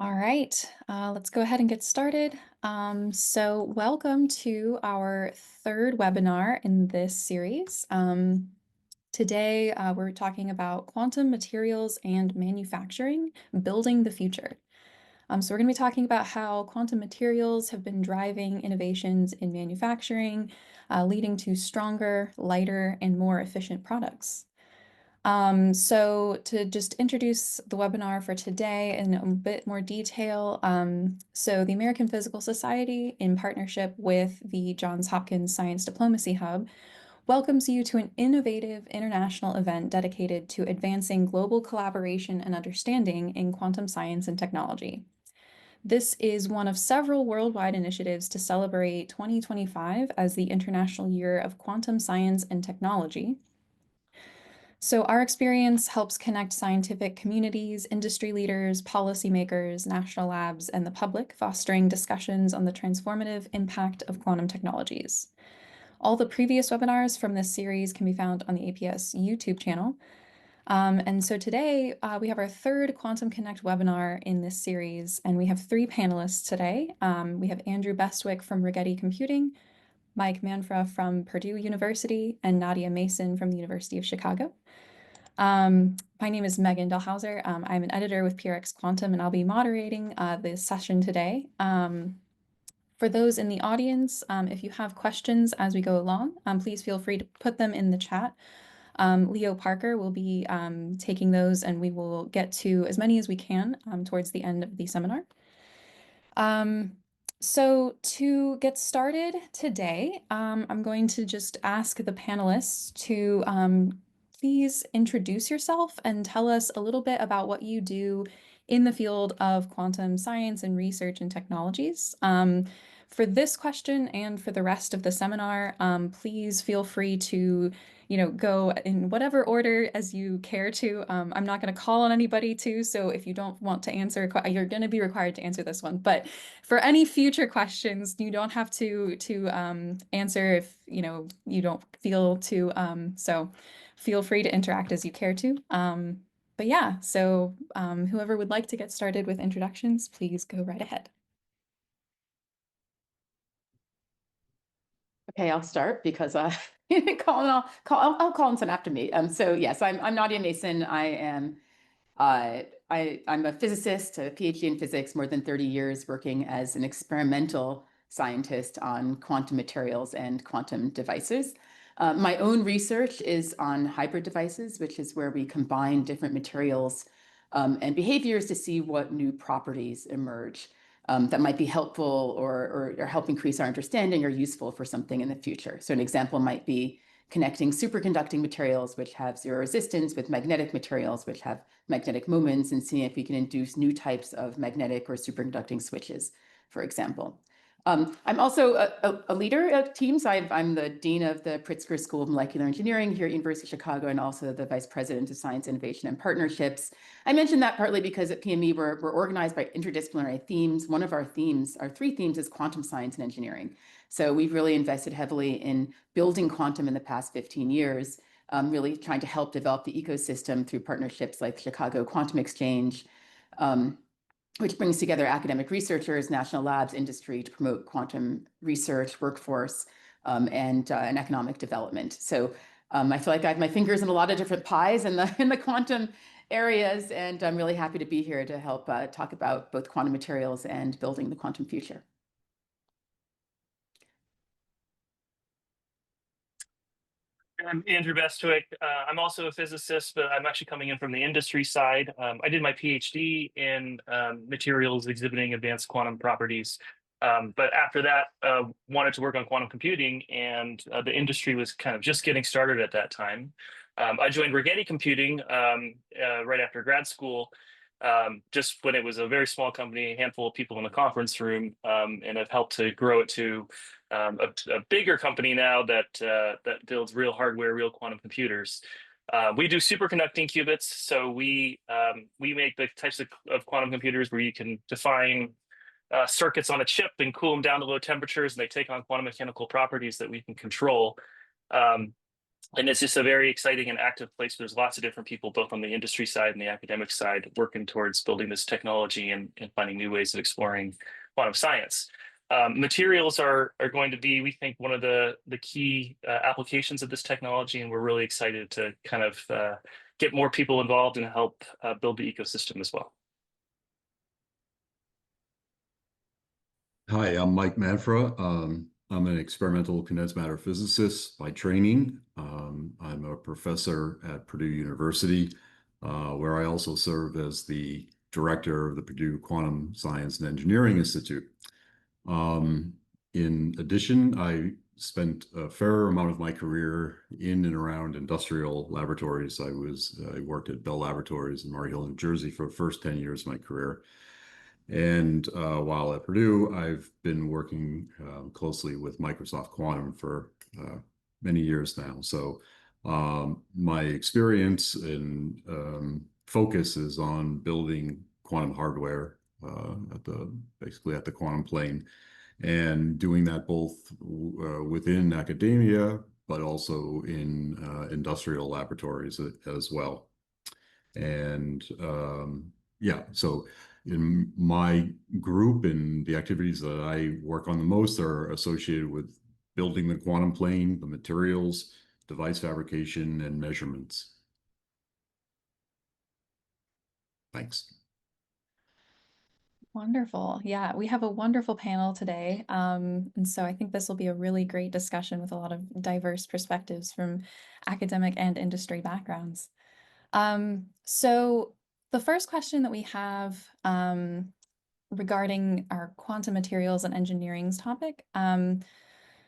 All right, let's go ahead and get started. So welcome to our third webinar in this series. Today, we're talking about quantum materials and manufacturing, building the future. So we're going to be talking about how quantum materials have been driving innovations in manufacturing, leading to stronger, lighter, and more efficient products. So to just introduce the webinar for today in a bit more detail, so the American Physical Society, in partnership with the Johns Hopkins Science Diplomacy Hub, welcomes you to an innovative international event dedicated to advancing global collaboration and understanding in quantum science and technology. This is one of several worldwide initiatives to celebrate 2025 as the International Year of Quantum Science and Technology. So our experience helps connect scientific communities, industry leaders, policymakers, national labs, and the public, fostering discussions on the transformative impact of quantum technologies. All the previous webinars from this series can be found on the APS YouTube channel. And so today we have our third Quantum Connect webinar in this series, and we have three panelists today. We have Andrew Bestwick from Rigetti Computing, Mike Manfra from Purdue University, and Nadia Mason from the University of Chicago. My name is Megan Dahlhauser. I'm an editor with PRX Quantum, and I'll be moderating this session today. For those in the audience, if you have questions as we go along, please feel free to put them in the chat. Leo Parker will be taking those, and we will get to as many as we can towards the end of the seminar. So to get started today, I'm going to just ask the panelists to please introduce yourself and tell us a little bit about what you do in the field of quantum science and research and technologies. For this question and for the rest of the seminar, please feel free to go in whatever order as you care to. I'm not going to call on anybody to, so if you don't want to answer, you're going to be required to answer this one. But for any future questions, you don't have to answer if you don't feel to. So feel free to interact as you care to. But yeah, so whoever would like to get started with introductions, please go right ahead. Okay, I'll start because I'll call on some after me. So yes, I'm Nadia Mason. I'm a physicist, a PhD in physics, more than 30 years working as an experimental scientist on quantum materials and quantum devices. My own research is on hybrid devices, which is where we combine different materials and behaviors to see what new properties emerge that might be helpful or help increase our understanding or useful for something in the future. So an example might be connecting superconducting materials, which have zero resistance, with magnetic materials, which have magnetic moments, and seeing if we can induce new types of magnetic or superconducting switches, for example. I'm also a leader of teams. I'm the dean of the Pritzker School of Molecular Engineering here at University of Chicago, and also the vice president of Science, Innovation, and Partnerships. I mentioned that partly because at PME we're organized by interdisciplinary themes. One of our three themes is quantum science and engineering. So we've really invested heavily in building quantum in the past 15 years, really trying to help develop the ecosystem through partnerships like Chicago Quantum Exchange, which brings together academic researchers, national labs, industry to promote quantum research, workforce, and economic development. So I feel like I have my fingers in a lot of different pies in the quantum areas, and I'm really happy to be here to help talk about both quantum materials and building the quantum future. I'm Andrew Bestwick. I'm also a physicist, but I'm actually coming in from the industry side. I did my PhD in materials exhibiting advanced quantum properties. But after that, wanted to work on quantum computing, and the industry was kind of just getting started at that time. I joined Rigetti Computing right after grad school, just when it was a very small company, a handful of people in the conference room, and I've helped to grow it to a bigger company now that builds real hardware, real quantum computers. We do superconducting qubits, so we make the types of quantum computers where you can define circuits on a chip and cool them down to low temperatures, and they take on quantum mechanical properties that we can control. And it's just a very exciting and active place. There's lots of different people, both on the industry side and the academic side, working towards building this technology and finding new ways of exploring quantum science. Materials are going to be, we think, one of the key applications of this technology, and we're really excited to kind of get more people involved and help build the ecosystem as well. Hi, I'm Mike Manfra. I'm an experimental condensed matter physicist by training. I'm a professor at Purdue University, where I also serve as the director of the Purdue Quantum Science and Engineering Institute. In addition, I spent a fair amount of my career in and around industrial laboratories. I worked at Bell Laboratories in Murray Hill, New Jersey for the first 10 years of my career. And while at Purdue, I've been working closely with Microsoft Quantum for many years now. So my experience and focus is on building quantum hardware basically at the quantum plane, and doing that both within academia, but also in industrial laboratories as well. And yeah, so in my group and the activities that I work on the most are associated with building the quantum plane, the materials, device fabrication, and measurements. Thanks. Wonderful. Yeah, we have a wonderful panel today. And so I think this will be a really great discussion with a lot of diverse perspectives from academic and industry backgrounds. So the first question that we have regarding our quantum materials and engineering's topic,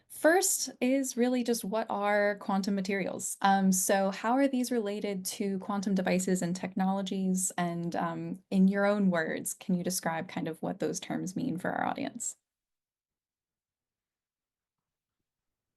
first is really just what are quantum materials? So how are these related to quantum devices and technologies? And in your own words, can you describe kind of what those terms mean for our audience?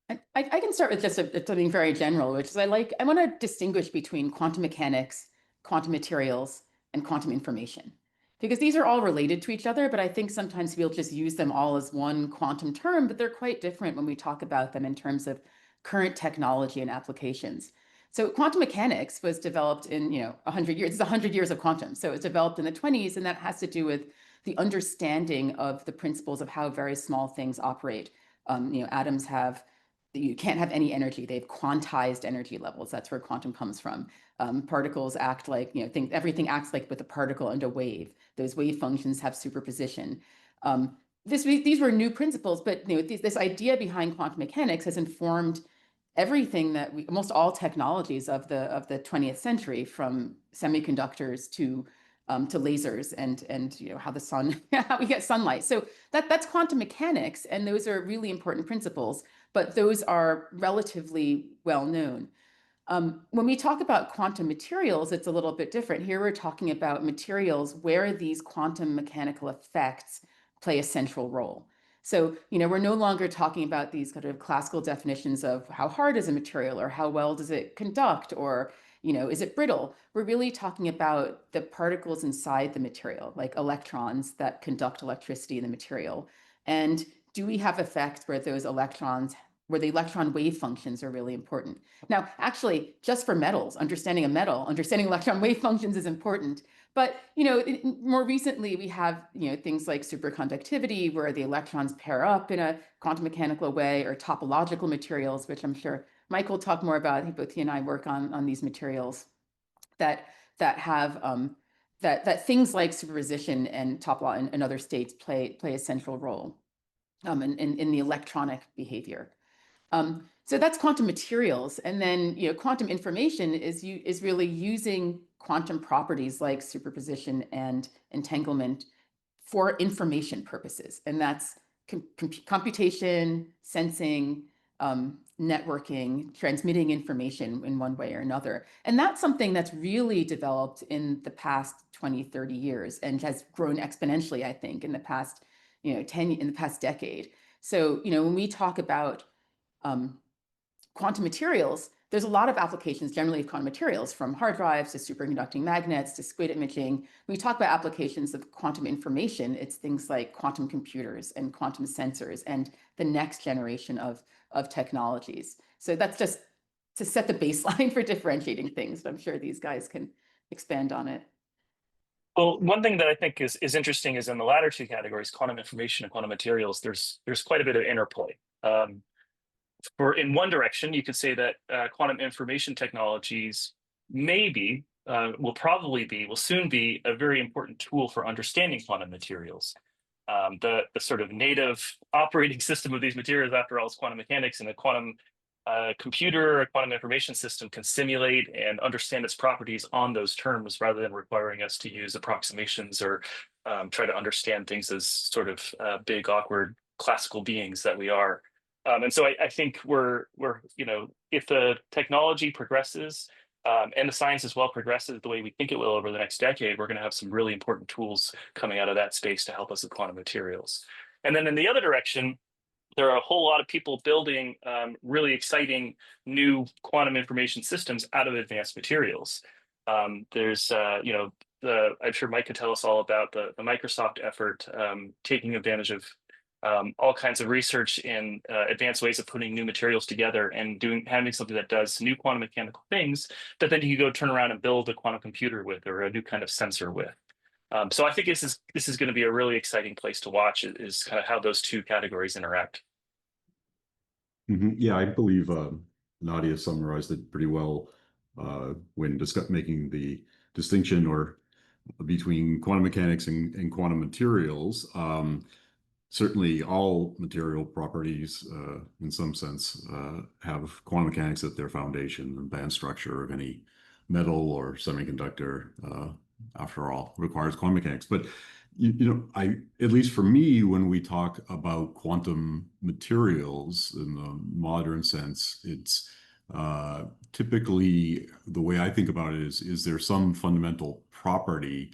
I can start with just something very general, which is I want to distinguish between quantum mechanics, quantum materials, and quantum information, because these are all related to each other, but I think sometimes we'll just use them all as one quantum term, but they're quite different when we talk about them in terms of current technology and applications. So quantum mechanics was developed in 100 years. It's 100 years of quantum. So it was developed in the 1920s, and that has to do with the understanding of the principles of how very small things operate. Atoms have, you can't have any energy. They have quantized energy levels. That's where quantum comes from. Particles act like, everything acts like with a particle and a wave. Those wave functions have superposition. These were new principles, but this idea behind quantum mechanics has informed everything that almost all technologies of the 20th century, from semiconductors to lasers and how the sun, how we get sunlight. So that's quantum mechanics, and those are really important principles, but those are relatively well known. When we talk about quantum materials, it's a little bit different. Here we're talking about materials where these quantum mechanical effects play a central role. So, we're no longer talking about these kind of classical definitions of how hard is a material, or how well does it conduct, or, is it brittle? We're really talking about the particles inside the material, like electrons that conduct electricity in the material. And do we have effects where those electrons, where the electron wave functions are really important? Now, actually, just for metals, understanding a metal, understanding electron wave functions is important. But more recently, we have things like superconductivity, where the electrons pair up in a quantum mechanical way, or topological materials, which I'm sure Mike will talk more about. I think both he and I work on these materials that have that things like superposition and topology and other states play a central role in the electronic behavior. So that's quantum materials. And then quantum information is really using quantum properties like superposition and entanglement for information purposes. And that's computation, sensing, networking, transmitting information in one way or another. And that's something that's really developed in the past 20, 30 years, and has grown exponentially, I think, in the past, in the past decade. So, when we talk about quantum materials, there's a lot of applications generally of quantum materials, from hard drives to superconducting magnets to squid imaging. When we talk about applications of quantum information, it's things like quantum computers and quantum sensors and the next generation of technologies. So that's just set the baseline for differentiating things. But I'm sure these guys can expand on it. Well, one thing that I think is interesting is in the latter two categories, quantum information and quantum materials, there's quite a bit of interplay. In one direction, you could say that quantum information technologies will soon be a very important tool for understanding quantum materials. The sort of native operating system of these materials, after all, is quantum mechanics, and a quantum computer, a quantum information system can simulate and understand its properties on those terms rather than requiring us to use approximations or try to understand things as sort of big, awkward, classical beings that we are. And so I think if the technology progresses and the science as well progresses the way we think it will over the next decade, we're going to have some really important tools coming out of that space to help us with quantum materials. And then in the other direction, there are a whole lot of people building really exciting new quantum information systems out of advanced materials. I'm sure Mike could tell us all about the Microsoft effort taking advantage of all kinds of research in advanced ways of putting new materials together and having something that does new quantum mechanical things that then you can go turn around and build a quantum computer with or a new kind of sensor with. So I think this is going to be a really exciting place to watch is kind of how those two categories interact. Yeah, I believe Nadia summarized it pretty well when making the distinction between quantum mechanics and quantum materials. Certainly all material properties, in some sense, have quantum mechanics at their foundation. The band structure of any metal or semiconductor, after all, requires quantum mechanics. But at least for me, when we talk about quantum materials in the modern sense, it's typically the way I think about it is there some fundamental property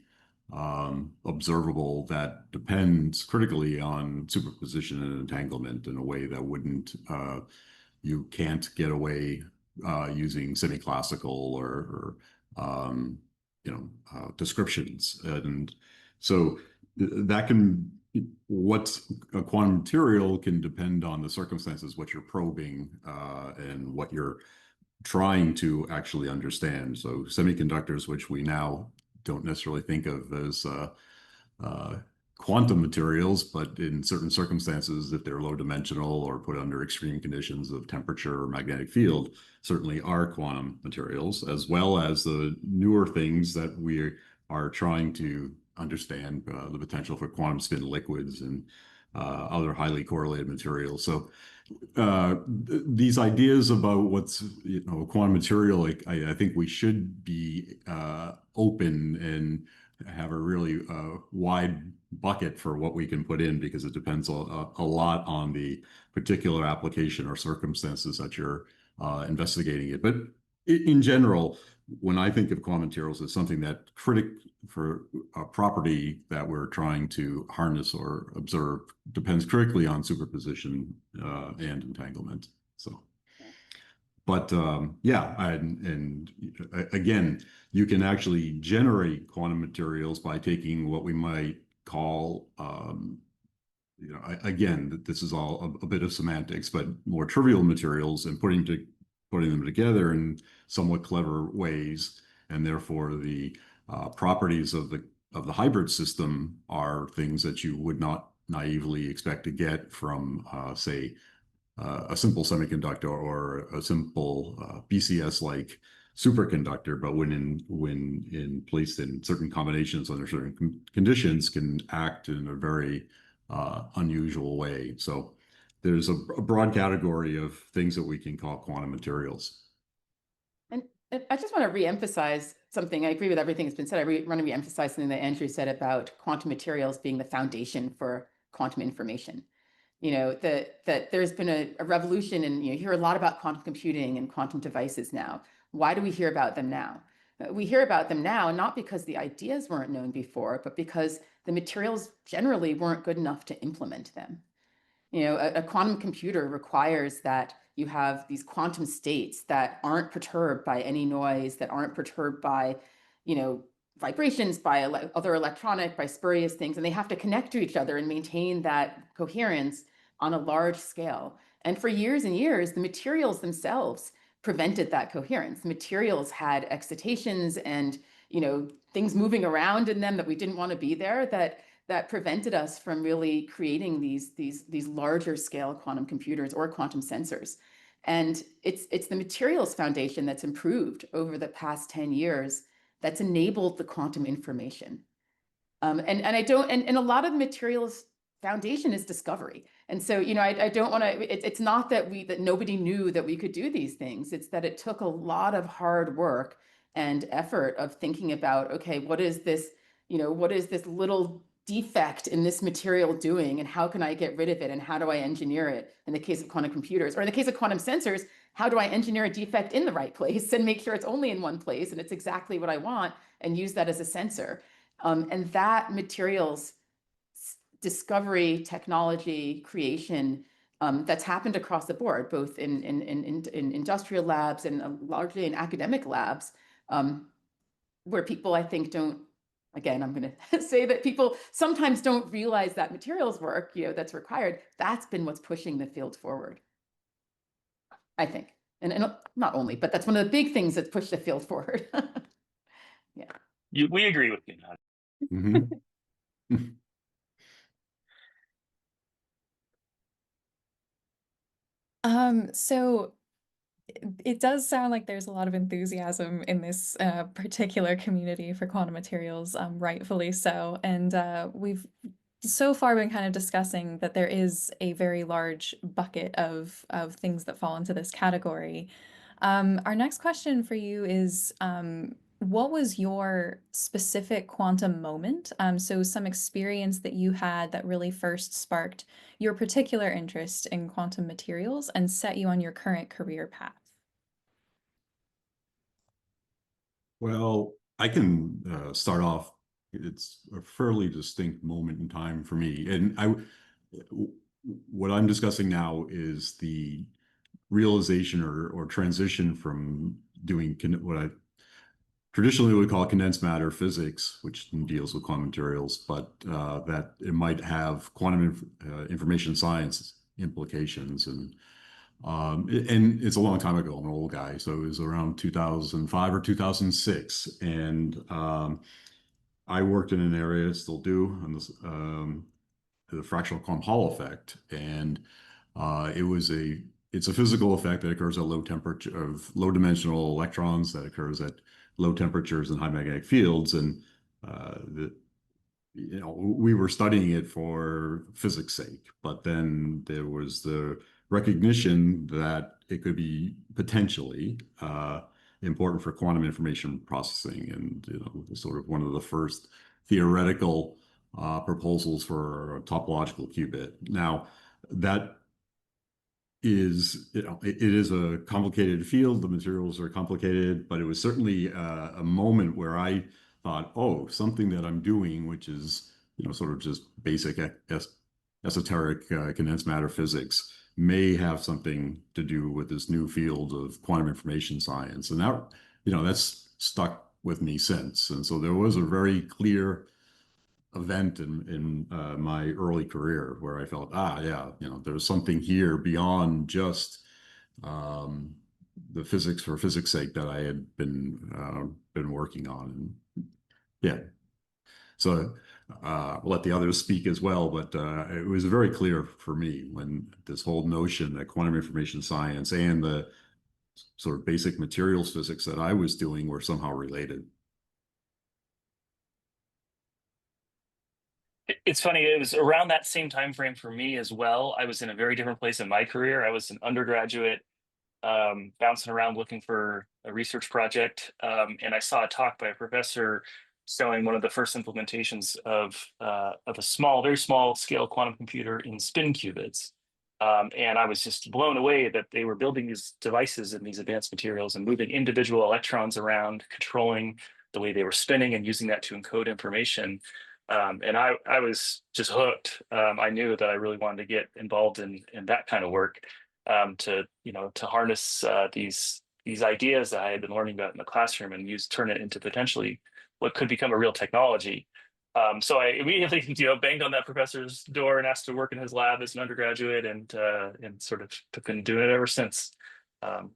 observable that depends critically on superposition and entanglement in a way that you can't get away using semi-classical or descriptions. And so what's a quantum material can depend on the circumstances, what you're probing and what you're trying to actually understand. So semiconductors, which we now don't necessarily think of as quantum materials, but in certain circumstances, if they're low dimensional or put under extreme conditions of temperature or magnetic field, certainly are quantum materials, as well as the newer things that we are trying to understand, the potential for quantum spin liquids and other highly correlated materials. So these ideas about what's a quantum material, I think we should be open and have a really wide bucket for what we can put in, because it depends a lot on the particular application or circumstances that you're investigating it. But in general, when I think of quantum materials as something that for a property that we're trying to harness or observe depends critically on superposition and entanglement. So, but and again, you can actually generate quantum materials by taking what we might call, again, this is all a bit of semantics, but more trivial materials and putting them together in somewhat clever ways, and therefore the properties of the hybrid system are things that you would not naively expect to get from, say, a simple semiconductor or a simple BCS-like superconductor, but when placed in certain combinations under certain conditions, can act in a very unusual way. So there's a broad category of things that we can call quantum materials. And I just want to reemphasize something. I agree with everything that's been said. I want to reemphasize something that Andrew said about quantum materials being the foundation for quantum information. That there's been a revolution, and you hear a lot about quantum computing and quantum devices now. Why do we hear about them now? We hear about them now not because the ideas weren't known before, but because the materials generally weren't good enough to implement them. A quantum computer requires that you have these quantum states that aren't perturbed by any noise, that aren't perturbed by, vibrations, by other electronic, by spurious things, and they have to connect to each other and maintain that coherence on a large scale. And for years and years, the materials themselves prevented that coherence. Materials had excitations and, you know, things moving around in them that we didn't want to be there, that prevented us from really creating these larger scale quantum computers or quantum sensors. And it's the materials foundation that's improved over the past 10 years that's enabled the quantum information. And a lot of the materials foundation is discovery. And so, you know, I don't want to, it's not that nobody knew that we could do these things. It's that it took a lot of hard work and effort of thinking about, okay, what is this, you know, what is this little defect in this material doing, and how can I get rid of it, and how do I engineer it? In the case of quantum computers, or in the case of quantum sensors, how do I engineer a defect in the right place and make sure it's only in one place and it's exactly what I want, and use that as a sensor? And that materials discovery, technology, creation, that's happened across the board, both in industrial labs and largely in academic labs, where people, I think, don't, again, I'm going to say that people sometimes don't realize that materials work, you know, that's required. That's been what's pushing the field forward, I think. And not only, but that's one of the big things that's pushed the field forward. Yeah. We agree with you. Mm-hmm. So it does sound like there's a lot of enthusiasm in this particular community for quantum materials, rightfully so. And we've so far been kind of discussing that there is a very large bucket of things that fall into this category. Our next question for you is, what was your specific quantum moment? So some experience that you had that really first sparked your particular interest in quantum materials and set you on your current career path. Well, I can start off. It's a fairly distinct moment in time for me. And what I'm discussing now is the realization or transition from doing what I traditionally would call condensed matter physics, which deals with quantum materials, but that it might have quantum information science implications. And it's a long time ago. I'm an old guy, so it was around 2005 or 2006. And I worked in an area, still do, on this, the fractional quantum Hall effect. And it's a physical effect that occurs at low temperature of low dimensional electrons that occurs at low temperatures and high magnetic fields. And you know, we were studying it for physics sake, but then there was the recognition that it could be potentially important for quantum information processing, and you know, sort of one of the first theoretical proposals for a topological qubit. Now, that is, you know, it is a complicated field. The materials are complicated, but it was certainly a moment where I thought, oh, something that I'm doing, which is, you know, sort of just basic esoteric condensed matter physics, may have something to do with this new field of quantum information science. And that, you know, that's stuck with me since. And so there was a very clear event in my early career where I felt, yeah, you know, there's something here beyond just the physics for physics sake that I had been working on. And yeah, so I'll let the others speak as well, but it was very clear for me when this whole notion that quantum information science and the sort of basic materials physics that I was doing were somehow related. It's funny, it was around that same time frame for me as well. I was in a very different place in my career. I was an undergraduate, bouncing around looking for a research project, and I saw a talk by a professor showing one of the first implementations of a small, very small scale quantum computer in spin qubits. And I was just blown away that they were building these devices in these advanced materials and moving individual electrons around, controlling the way they were spinning and using that to encode information. And I was just hooked. I knew that I really wanted to get involved in that kind of work, to, you know, to harness these ideas that I had been learning about in the classroom and turn it into potentially what could become a real technology. So I immediately, you know, banged on that professor's door and asked to work in his lab as an undergraduate, and sort of been doing it ever since.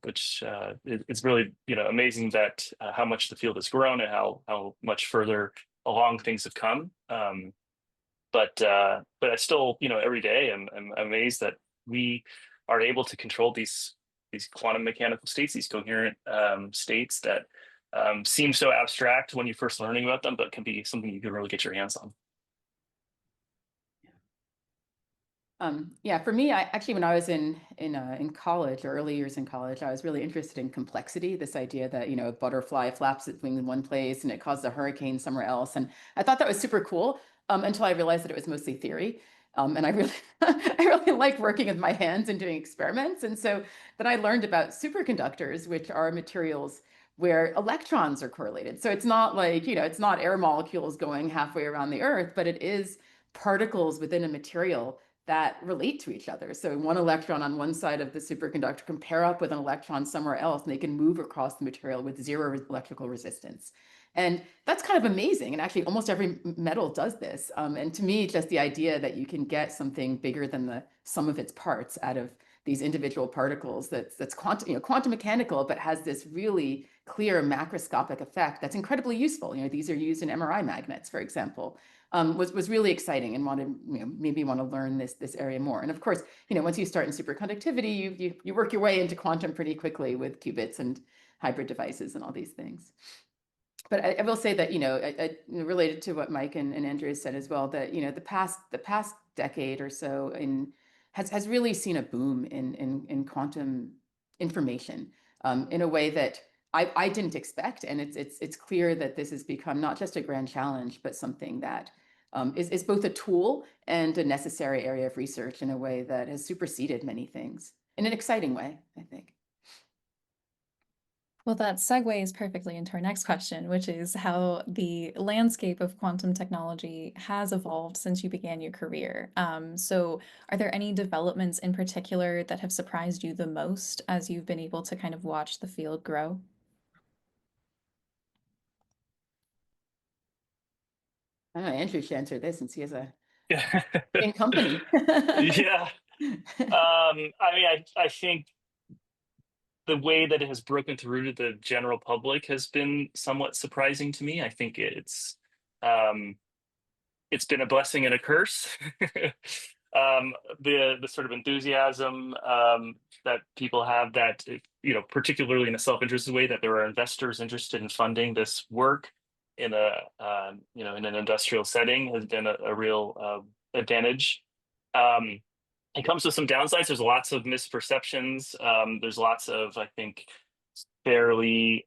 which it's really amazing that how much the field has grown and how much further along things have come. But I still every day I'm amazed that we are able to control these quantum mechanical states, these coherent states that seem so abstract when you're first learning about them, but can be something you can really get your hands on. Yeah, for me, when I was in college, or early years in college, I was really interested in complexity. This idea that a butterfly flaps its wings in one place and it caused a hurricane somewhere else, and I thought that was super cool until I realized that it was mostly theory. And I really I really like working with my hands and doing experiments. And so then I learned about superconductors, which are materials where electrons are correlated. So it's not like it's not air molecules going halfway around the Earth, but it is particles within a material that relate to each other. So one electron on one side of the superconductor can pair up with an electron somewhere else, and they can move across the material with zero electrical resistance. And that's kind of amazing. And actually, almost every metal does this. And to me, just the idea that you can get something bigger than the sum of its parts out of these individual particles that's quantum mechanical, but has this really clear macroscopic effect that's incredibly useful. These are used in MRI magnets, for example. Was really exciting, and maybe want to learn this area more. And of course, once you start in superconductivity, you work your way into quantum pretty quickly with qubits and hybrid devices and all these things. But I will say that related to what Mike and Andrew said as well, that the past decade or so has really seen a boom in quantum information in a way that I didn't expect, and it's clear that this has become not just a grand challenge, but something that is both a tool and a necessary area of research in a way that has superseded many things in an exciting way, I think. Well, that segues perfectly into our next question, which is how the landscape of quantum technology has evolved since you began your career. So are there any developments in particular that have surprised you the most as you've been able to kind of watch the field grow? I don't know, Andrew should answer this since he has a Yeah. big company. Yeah. I think the way that it has broken through to the general public has been somewhat surprising to me. I think it's been a blessing and a curse. The sort of enthusiasm that people have, that particularly in a self-interested way, that there are investors interested in funding this work in in an industrial setting, has been a real advantage. It comes with some downsides. There's lots of misperceptions. There's lots of, I think, fairly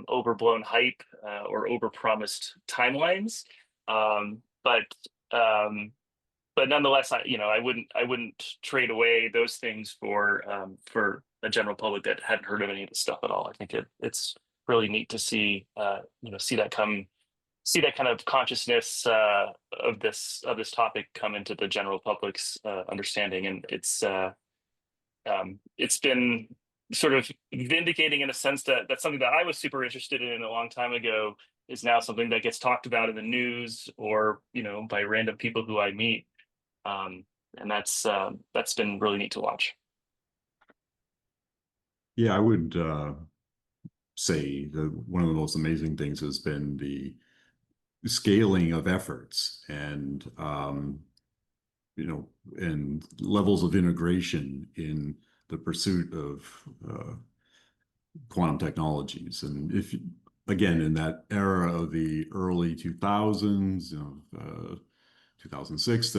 overblown hype or overpromised timelines. But nonetheless, I wouldn't trade away those things for a general public that hadn't heard of any of this stuff at all. I think it's really neat to see see that kind of consciousness of this topic come into the general public's understanding, and it's been sort of vindicating in a sense that that's something that I was super interested in a long time ago is now something that gets talked about in the news or by random people who I meet, and that's been really neat to watch. Yeah, I would say that one of the most amazing things has been the scaling of efforts and and levels of integration in the pursuit of quantum technologies. And if again, in that era of the early 2000s, 2006,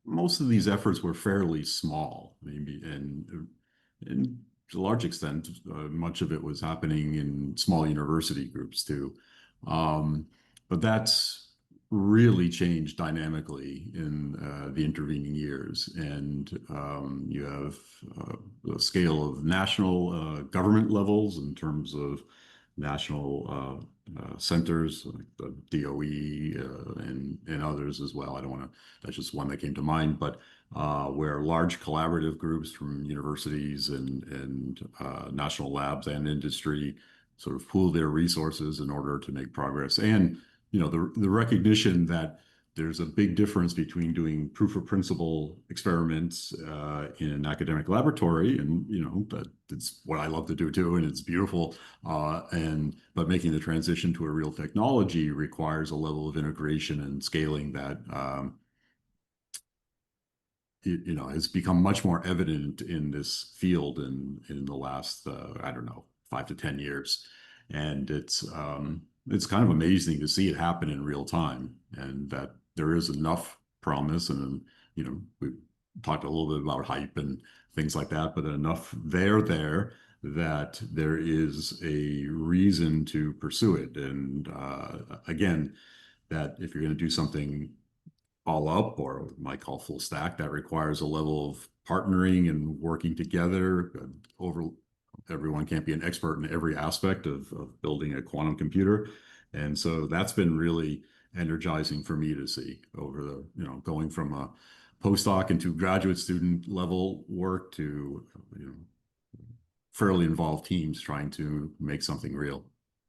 most of these efforts were fairly small, maybe, and to a large extent, much of it was happening in small university groups too. But that's really changed dynamically in the intervening years. And you have a scale of national government levels in terms of national centers like the DOE and others as well. I don't want to, that's just one that came to mind, but where large collaborative groups from universities and national labs and industry sort of pool their resources in order to make progress. And the recognition that there's a big difference between doing proof of principle experiments in an academic laboratory, and that's what I love to do too, and it's beautiful. But making the transition to a real technology requires a level of integration and scaling that has become much more evident in this field in the last I don't know, 5 to 10 years, and it's kind of amazing to see it happen in real time, and that there is enough promise, and we talked a little bit about hype and things like that, but enough there that there is a reason to pursue it. And again, that if you're going to do something all up, or what we might call full stack, that requires a level of partnering and working together. Everyone can't be an expert in every aspect of building a quantum computer. And so that's been really energizing for me to see over the, going from a postdoc into graduate student level work to, fairly involved teams trying to make something real.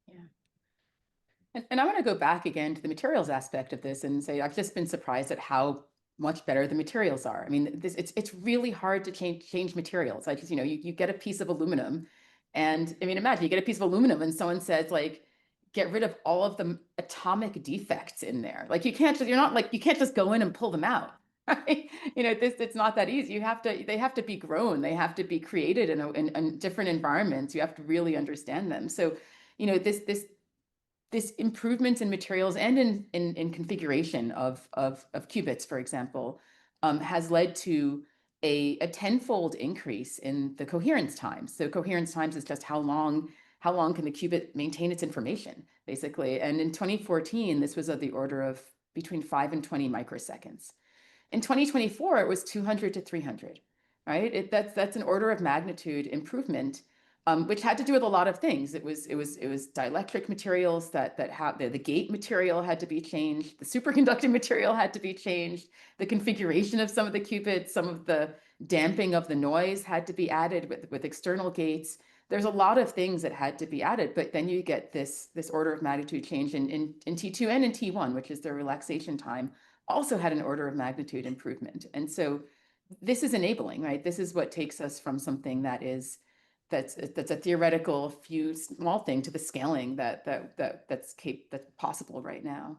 Yeah. And I want to go back again to the materials aspect of this and say, I've just been surprised at how much better the materials are. I mean, it's really hard to change materials. Like, you get a piece of aluminum, and I mean, imagine you get a piece of aluminum and someone says, like, get rid of all of the atomic defects in there. Like, you can't just go in and pull them out. Right? It's not that easy. They have to be grown. They have to be created in different environments. You have to really understand them. So, this improvements in materials and in configuration of qubits, for example, has led to a tenfold increase in the coherence time. So coherence times is just how long can the qubit maintain its information, basically. And in 2014, this was of the order of between 5 and 20 microseconds. In 2024, it was 200 to 300, right? That's an order of magnitude improvement, which had to do with a lot of things. It was dielectric materials that the gate material had to be changed, the superconducting material had to be changed, the configuration of some of the qubits, some of the damping of the noise had to be added with external gates. There's a lot of things that had to be added, but then you get this order of magnitude change in T2 and in T1, which is the relaxation time, also had an order of magnitude improvement. And so this is enabling, right? This is what takes us from something that's a theoretical few small thing to the scaling that's possible right now.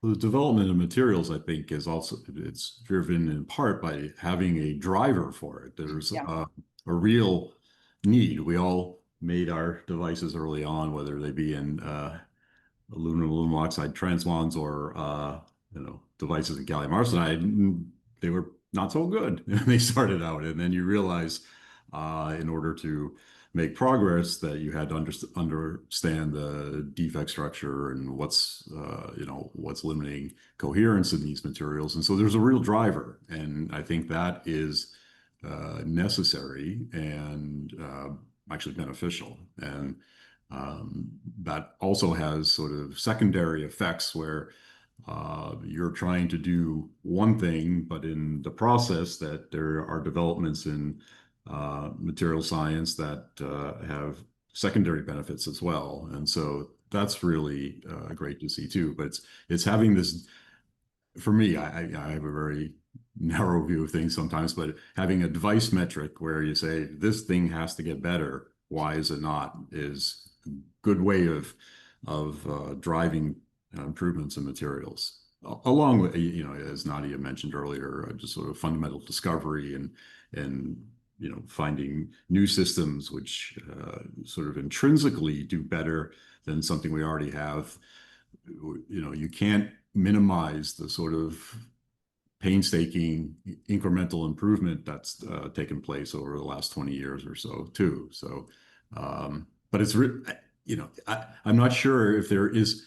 Well, the development of materials, I think, it's driven in part by having a driver for it. There's a real need. We all made our devices early on, whether they be in aluminum oxide transmons or devices in gallium arsenide. They were not so good when they started out, and then you realize in order to make progress that you had to understand the defect structure and what's limiting coherence in these materials. And so there's a real driver, and I think that is necessary and actually beneficial. And that also has sort of secondary effects where you're trying to do one thing, but in the process that there are developments in material science that have secondary benefits as well. And so that's really great to see too. But it's having this, for me, I have a very narrow view of things sometimes, but having a device metric where you say, this thing has to get better, why is it not, is a good way of driving improvements in materials. Along with, as Nadia mentioned earlier, just sort of fundamental discovery and finding new systems which sort of intrinsically do better than something we already have. You can't minimize the sort of painstaking incremental improvement that's taken place over the last 20 years or so too. So, but it's, I'm not sure if there is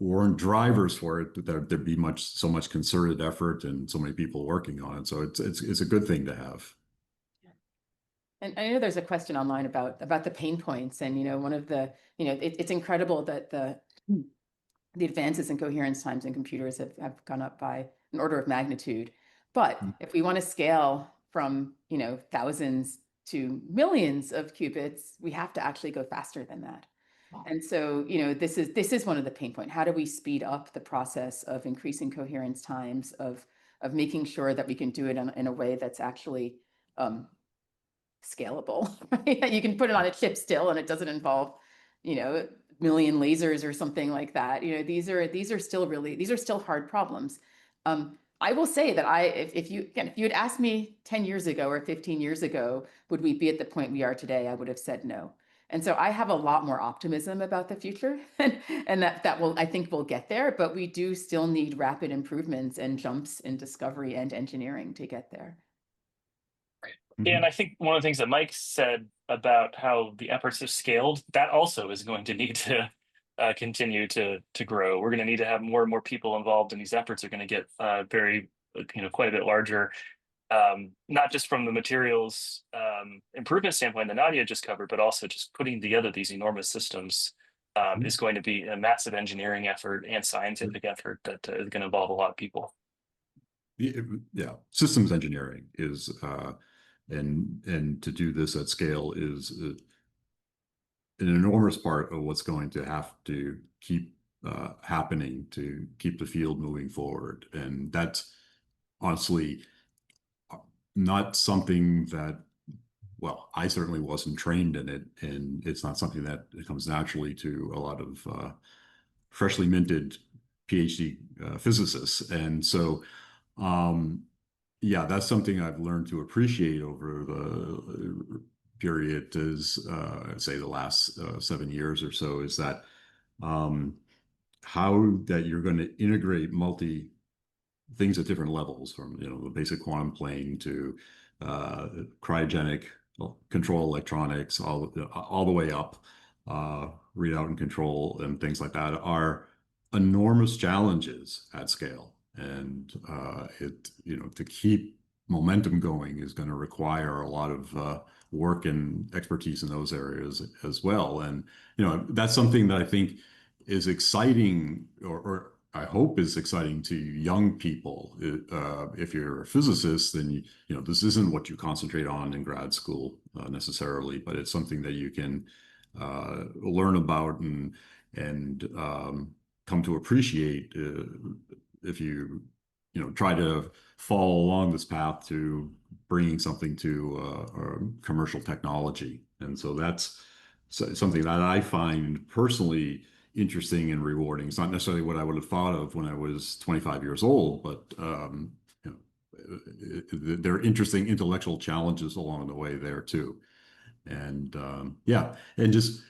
weren't drivers for it, that there'd be so much concerted effort and so many people working on it. So it's a good thing to have. And I know there's a question online about the pain points, and one of the it's incredible that the advances in coherence times in computers have gone up by an order of magnitude. But if we want to scale from thousands to millions of qubits, we have to actually go faster than that. And so, this is one of the pain points. How do we speed up the process of increasing coherence times, of making sure that we can do it in a way that's actually scalable, right? You can put it on a chip still, and it doesn't involve, a million lasers or something like that. These are still hard problems. I will say that if you had asked me 10 years ago or 15 years ago, would we be at the point we are today, I would have said no. And so I have a lot more optimism about the future, and I think we'll get there, but we do still need rapid improvements and jumps in discovery and engineering to get there. And I think one of the things that Mike said about how the efforts have scaled, that also is going to need to continue to grow. We're going to need to have more and more people involved, and these efforts are going to get quite a bit larger. Not just from the materials improvement standpoint that Nadia just covered, but also just putting together these enormous systems is going to be a massive engineering effort and scientific effort that is going to involve a lot of people. Yeah, systems engineering is and to do this at scale is an enormous part of what's going to have to keep happening to keep the field moving forward. And that's honestly not something that, well, I certainly wasn't trained in it, and it's not something that comes naturally to a lot of freshly minted PhD physicists. And so, yeah, that's something I've learned to appreciate over the period is, say, the last 7 years or so, is that how that you're going to integrate multi things at different levels, from the basic quantum plane to cryogenic control electronics, all the way up, readout and control and things like that, are enormous challenges at scale. And to keep momentum going is going to require a lot of work and expertise in those areas as well. And that's something that I think is exciting, or I hope is exciting to young people. If you're a physicist, then this isn't what you concentrate on in grad school necessarily, but it's something that you can learn about and come to appreciate if you try to follow along this path to bringing something to commercial technology. And so that's something that I find personally interesting and rewarding. It's not necessarily what I would have thought of when I was 25 years old, but there are interesting intellectual challenges along the way there too. And yeah, and just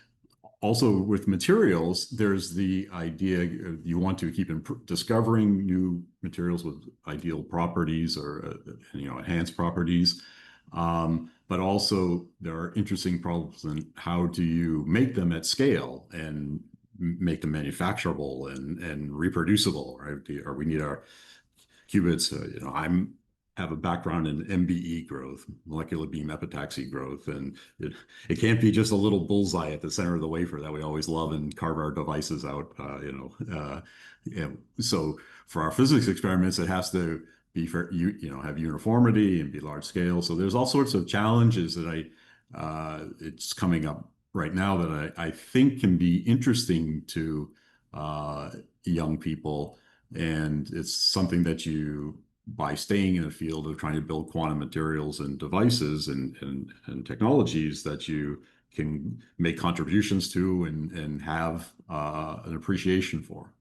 also with materials, there's the idea you want to keep discovering new materials with ideal properties or enhanced properties. But also there are interesting problems in how do you make them at scale and make them manufacturable and reproducible, right? Or we need our qubits. Have a background in MBE growth, molecular beam epitaxy growth, and it can't be just a little bullseye at the center of the wafer that we always love and carve our devices out. So for our physics experiments, it has to be have uniformity and be large scale. So there's all sorts of challenges that it's coming up right now that I think can be interesting to young people, and it's something that by staying in the field of trying to build quantum materials and devices and technologies, that you can make contributions to and have an appreciation for.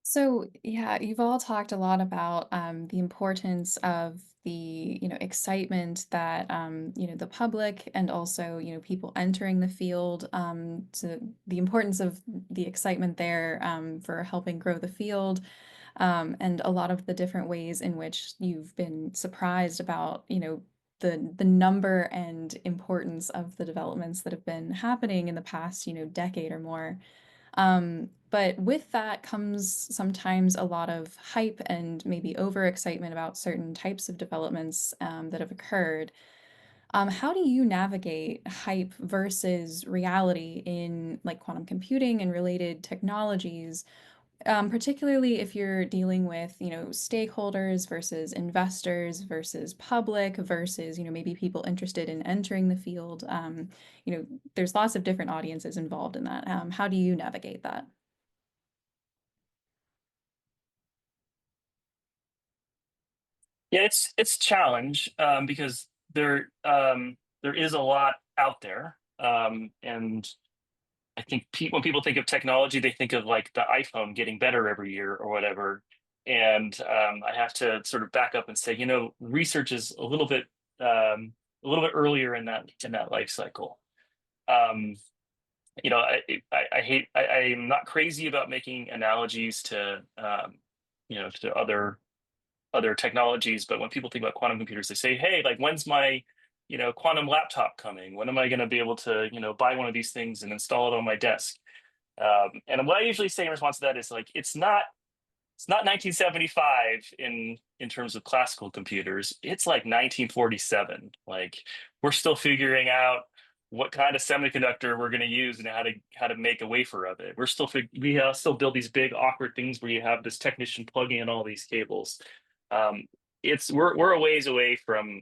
So yeah, you've all talked a lot about the importance of the excitement that the public and also people entering the field, to the importance of the excitement there for helping grow the field, and a lot of the different ways in which you've been surprised about the number and importance of the developments that have been happening in the past decade or more. But with that comes sometimes a lot of hype and maybe overexcitement about certain types of developments that have occurred. How do you navigate hype versus reality in like quantum computing and related technologies? particularly if you're dealing with, stakeholders versus investors versus public versus, maybe people interested in entering the field. There's lots of different audiences involved in that. How do you navigate that? Yeah, it's a challenge because there is a lot out there, and I think when people think of technology, they think of like the iPhone getting better every year or whatever. And I have to sort of back up and say, research is a little bit earlier in that life cycle. Um, I'm not crazy about making analogies to to other technologies, but when people think about quantum computers, they say, hey, like when's my quantum laptop coming? When am I going to be able to buy one of these things and install it on my desk? And what I usually say in response to that is like it's not 1975 in terms of classical computers. It's like 1947. Like we're still figuring out what kind of semiconductor we're going to use and how to make a wafer of it. We still build these big awkward things where you have this technician plugging in all these cables. Um, we're a ways away from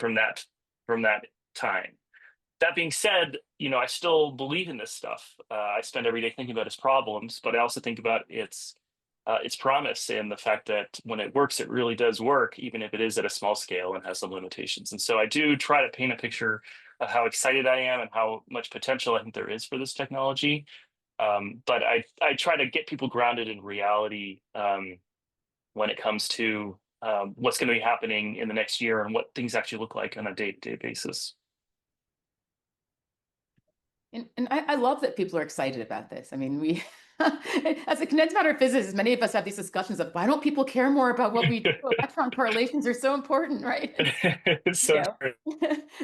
that time. That being said, I still believe in this stuff. I spend every day thinking about its problems, but I also think about its promise and the fact that when it works, it really does work, even if it is at a small scale and has some limitations. And so I do try to paint a picture of how excited I am and how much potential I think there is for this technology. But I try to get people grounded in reality when it comes to what's going to be happening in the next year and what things actually look like on a day-to-day basis. And I love that people are excited about this. I mean, we, as a condensed matter physicist, many of us have these discussions of why don't people care more about what we do? Electron correlations are so important, right? It's so true.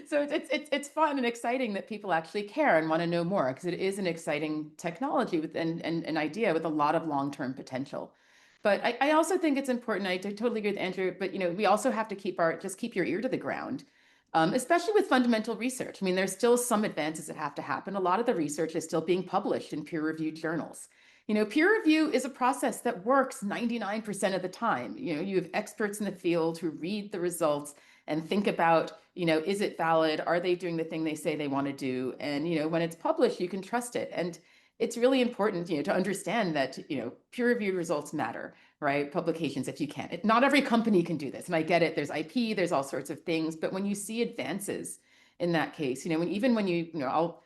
So it's fun and exciting that people actually care and want to know more, because it is an exciting technology with and an idea with a lot of long-term potential. But I also think it's important. I totally agree with Andrew. But we also have to keep your ear to the ground. Especially with fundamental research. I mean, there's still some advances that have to happen. A lot of the research is still being published in peer-reviewed journals. Peer review is a process that works 99% of the time. You have experts in the field who read the results and think about, is it valid? Are they doing the thing they say they want to do? And, when it's published, you can trust it. And it's really important, to understand that, peer-reviewed results matter, right? Publications, if you can. Not every company can do this. And I get it. There's IP, there's all sorts of things. But when you see advances in that case, even when I'll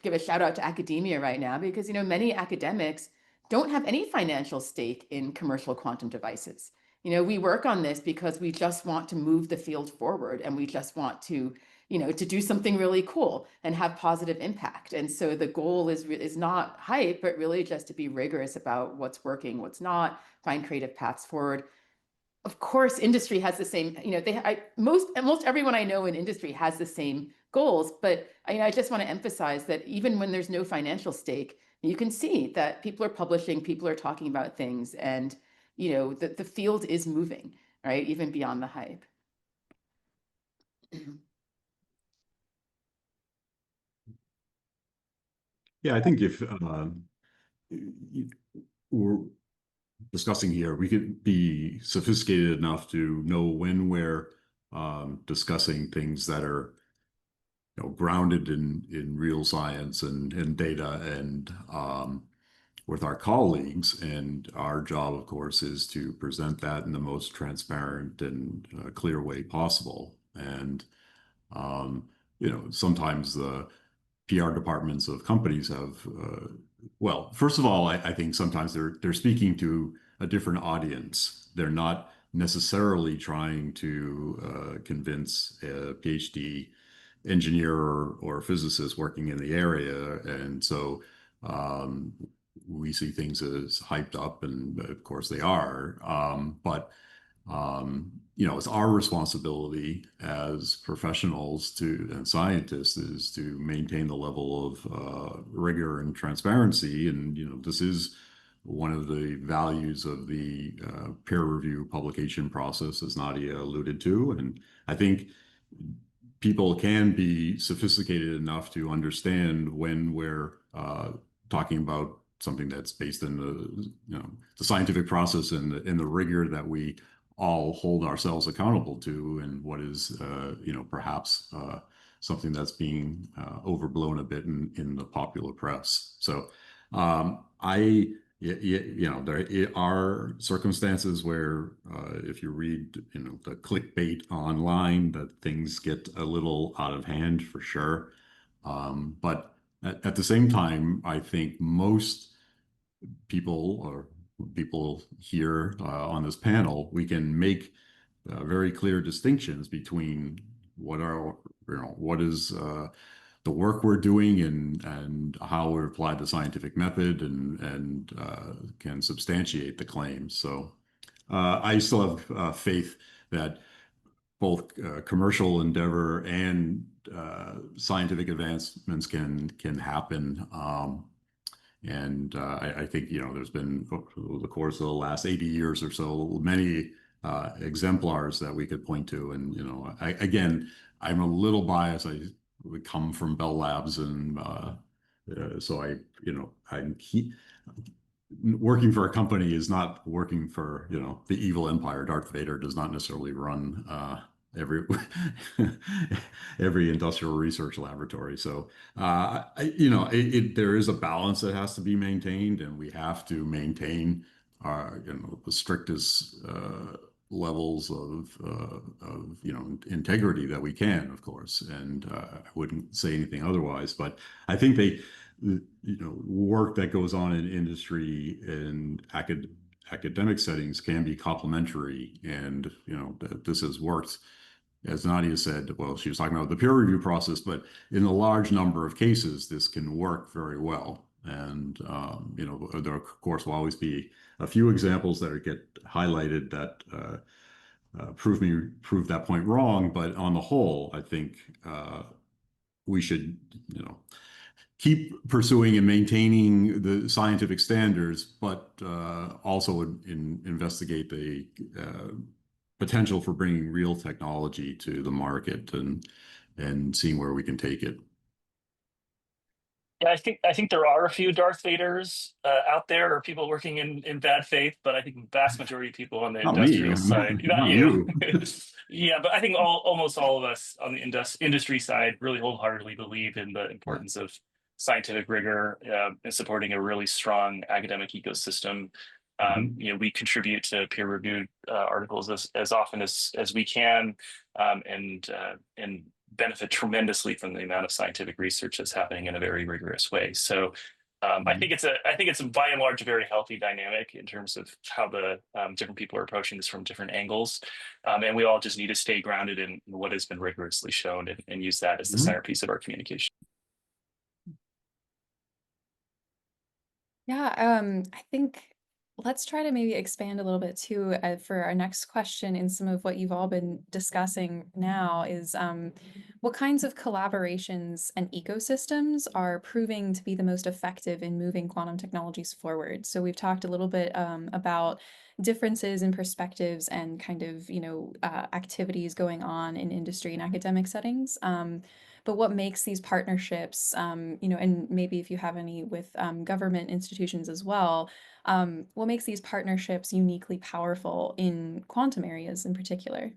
give a shout out to academia right now, because, many academics don't have any financial stake in commercial quantum devices. We work on this because we just want to move the field forward, and we just want to do something really cool and have positive impact. And so the goal is not hype, but really just to be rigorous about what's working, what's not, find creative paths forward. Of course, industry has the same, most everyone I know in industry has the same goals, but I just want to emphasize that even when there's no financial stake, you can see that people are publishing, people are talking about things, and the field is moving, right? Even beyond the hype. Yeah, I think if we're discussing here, we could be sophisticated enough to know when we're discussing things that are grounded in real science and data and with our colleagues. And our job, of course, is to present that in the most transparent and clear way possible. And sometimes the PR departments of companies have, well, first of all, I think sometimes they're speaking to a different audience. They're not necessarily trying to convince a PhD engineer or physicist working in the area. And so we see things as hyped up, and of course they are. But it's our responsibility as professionals and scientists is to maintain the level of rigor and transparency. And, this is one of the values of the peer review publication process, as Nadia alluded to. And I think people can be sophisticated enough to understand when we're talking about something that's based in the scientific process and the rigor that we all hold ourselves accountable to, and what is perhaps something that's being overblown a bit in the popular press. So there are circumstances where if you read the clickbait online, that things get a little out of hand for sure. But at the same time, I think most people here on this panel, we can make very clear distinctions between what is the work we're doing and how we apply the scientific method and can substantiate the claims. So I still have faith that both commercial endeavor and scientific advancements can happen. I think, there's been, over the course of the last 80 years or so, many exemplars that we could point to. And, again, I'm a little biased. I come from Bell Labs, and so I'm working for a company is not working for, the evil empire. Darth Vader does not necessarily run every industrial research laboratory. So there is a balance that has to be maintained, and we have to maintain our the strictest levels of integrity that we can, of course. And I wouldn't say anything otherwise, but I think work that goes on in industry and academic settings can be complementary, and this has worked. As Nadia said, well, she was talking about the peer review process, but in a large number of cases, this can work very well. And, there, of course, will always be a few examples that get highlighted that prove that point wrong. But on the whole, I think we should, keep pursuing and maintaining the scientific standards, but also investigate the potential for bringing real technology to the market and seeing where we can take it. Yeah, I think there are a few Darth Vaders out there, or people working in bad faith, but I think the vast majority of people on the industrial side, not you. Yeah, but I think almost all of us on the industry side really wholeheartedly believe in the importance of scientific rigor and supporting a really strong academic ecosystem. We contribute to peer-reviewed articles as often as we can, and benefit tremendously from the amount of scientific research that's happening in a very rigorous way. So I think it's by and large a very healthy dynamic in terms of how the different people are approaching this from different angles, and we all just need to stay grounded in what has been rigorously shown and use that as the centerpiece of our communication. Yeah, I think let's try to maybe expand a little bit too for our next question. In some of what you've all been discussing now is what kinds of collaborations and ecosystems are proving to be the most effective in moving quantum technologies forward. So we've talked a little bit about differences in perspectives and kind of activities going on in industry and academic settings. But what makes these partnerships, and maybe if you have any with government institutions as well, what makes these partnerships uniquely powerful in quantum areas in particular?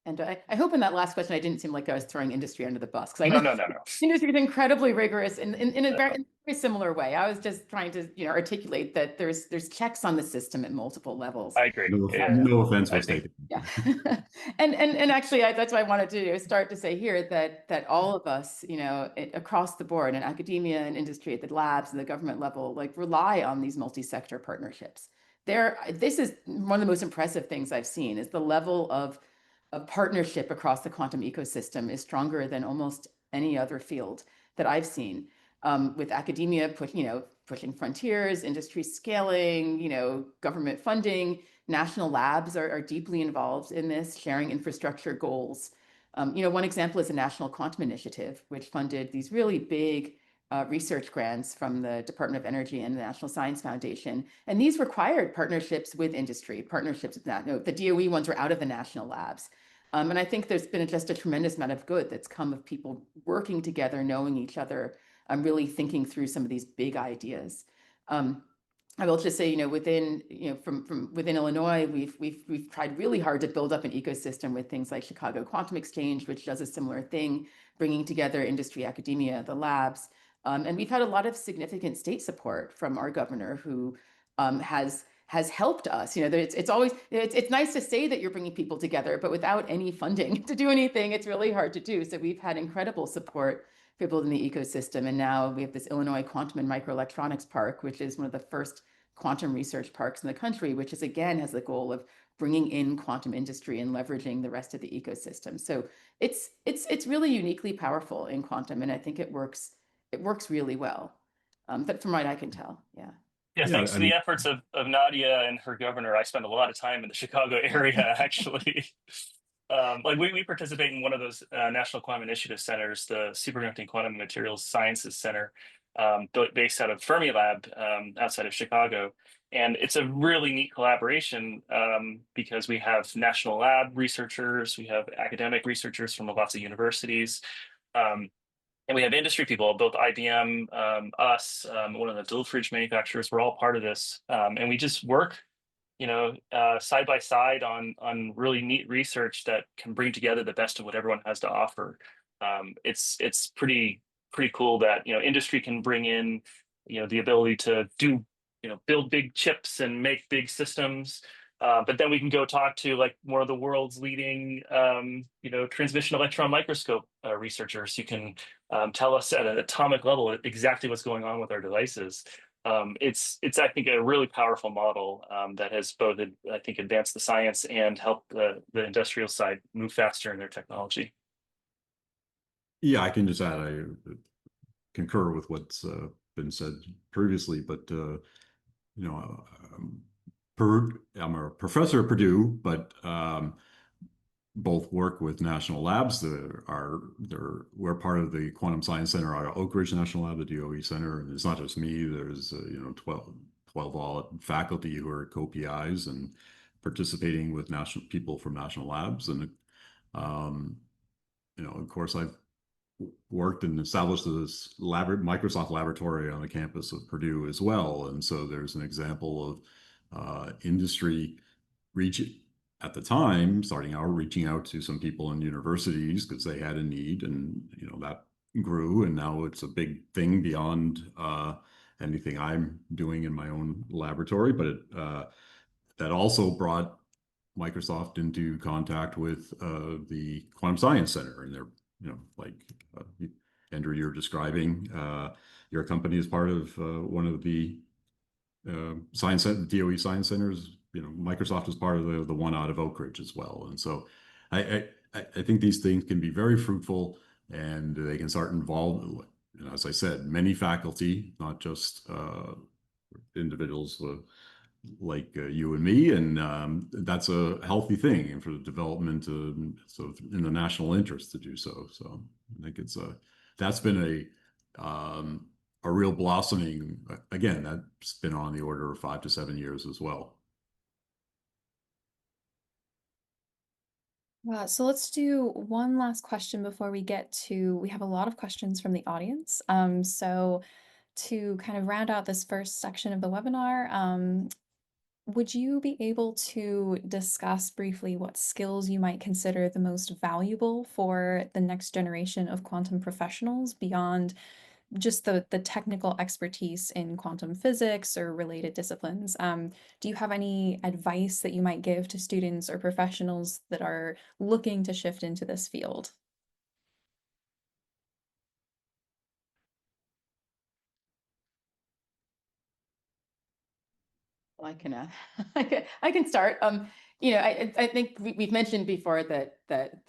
And I hope in that last question, I didn't seem like I was throwing industry under the bus, because I No. industry is incredibly rigorous in a very similar way. I was just trying to articulate that there's checks on the system at multiple levels. I agree. No offense was taken. Yeah, and actually, that's why I wanted to start to say here that all of us, across the board in academia and industry, at the labs and the government level, rely on these multi-sector partnerships. This is one of the most impressive things I've seen, is the level of partnership across the quantum ecosystem is stronger than almost any other field that I've seen, with academia pushing frontiers, industry scaling, government funding. National labs are deeply involved in this, sharing infrastructure goals. One example is the National Quantum Initiative, which funded these really big research grants from the Department of Energy and the National Science Foundation. And these required partnerships with industry, partnerships with that. The DOE ones were out of the national labs. And I think there's been just a tremendous amount of good that's come of people working together, knowing each other, really thinking through some of these big ideas. I will just say, from within Illinois, we've tried really hard to build up an ecosystem with things like Chicago Quantum Exchange, which does a similar thing, bringing together industry, academia, the labs. And we've had a lot of significant state support from our governor, who has helped us. It's nice to say that you're bringing people together, but without any funding to do anything, it's really hard to do. So we've had incredible support for building the ecosystem. And now we have this Illinois Quantum and Microelectronics Park, which is one of the first quantum research parks in the country, which is, again, has the goal of bringing in quantum industry and leveraging the rest of the ecosystem. So it's really uniquely powerful in quantum, and I think it works really well. But from what I can tell, yeah. Yeah, thanks to the efforts of Nadia and her governor, I spend a lot of time in the Chicago area, actually. Like we participate in one of those National Quantum Initiative centers, the Superconducting Quantum Materials Sciences Center, based out of Fermilab outside of Chicago. And it's a really neat collaboration because we have national lab researchers, we have academic researchers from lots of universities, and we have industry people, both IBM, us, one of the dual fridge manufacturers. We're all part of this, and we just work side by side on really neat research that can bring together the best of what everyone has to offer. It's pretty cool that industry can bring in the ability to do build big chips and make big systems, but then we can go talk to like one of the world's leading transmission electron microscope researchers who can tell us at an atomic level exactly what's going on with our devices. It's I think a really powerful model that has both I think advanced the science and helped the industrial side move faster in their technology. Yeah, I can just add, I concur with what's been said previously, but I'm a professor at Purdue, but both work with national labs we're part of the Quantum Science Center out of Oak Ridge National Lab, the DOE Center. And it's not just me, there's 12 all faculty who are co-PIs and participating with national people from national labs. And of course, I've worked and established this Microsoft laboratory on the campus of Purdue as well. And so there's an example of industry at the time, starting out, reaching out to some people in universities because they had a need, and that grew, and now it's a big thing beyond anything I'm doing in my own laboratory. But that also brought Microsoft into contact with the Quantum Science Center, and they're like Andrew, you're describing, your company is part of one of the DOE Science Centers. Microsoft is part of the one out of Oak Ridge as well. And so I think these things can be very fruitful, and they can start involving, as I said, many faculty, not just individuals like you and me. And that's a healthy thing, and for the development so in the national interest to do so. So I think that's been a real blossoming. Again, that's been on the order of 5 to 7 years as well. So let's do one last question before we have a lot of questions from the audience. So to kind of round out this first section of the webinar, would you be able to discuss briefly what skills you might consider the most valuable for the next generation of quantum professionals beyond just the technical expertise in quantum physics or related disciplines? Do you have any advice that you might give to students or professionals that are looking to shift into this field? Well, I can start. I think we've mentioned before that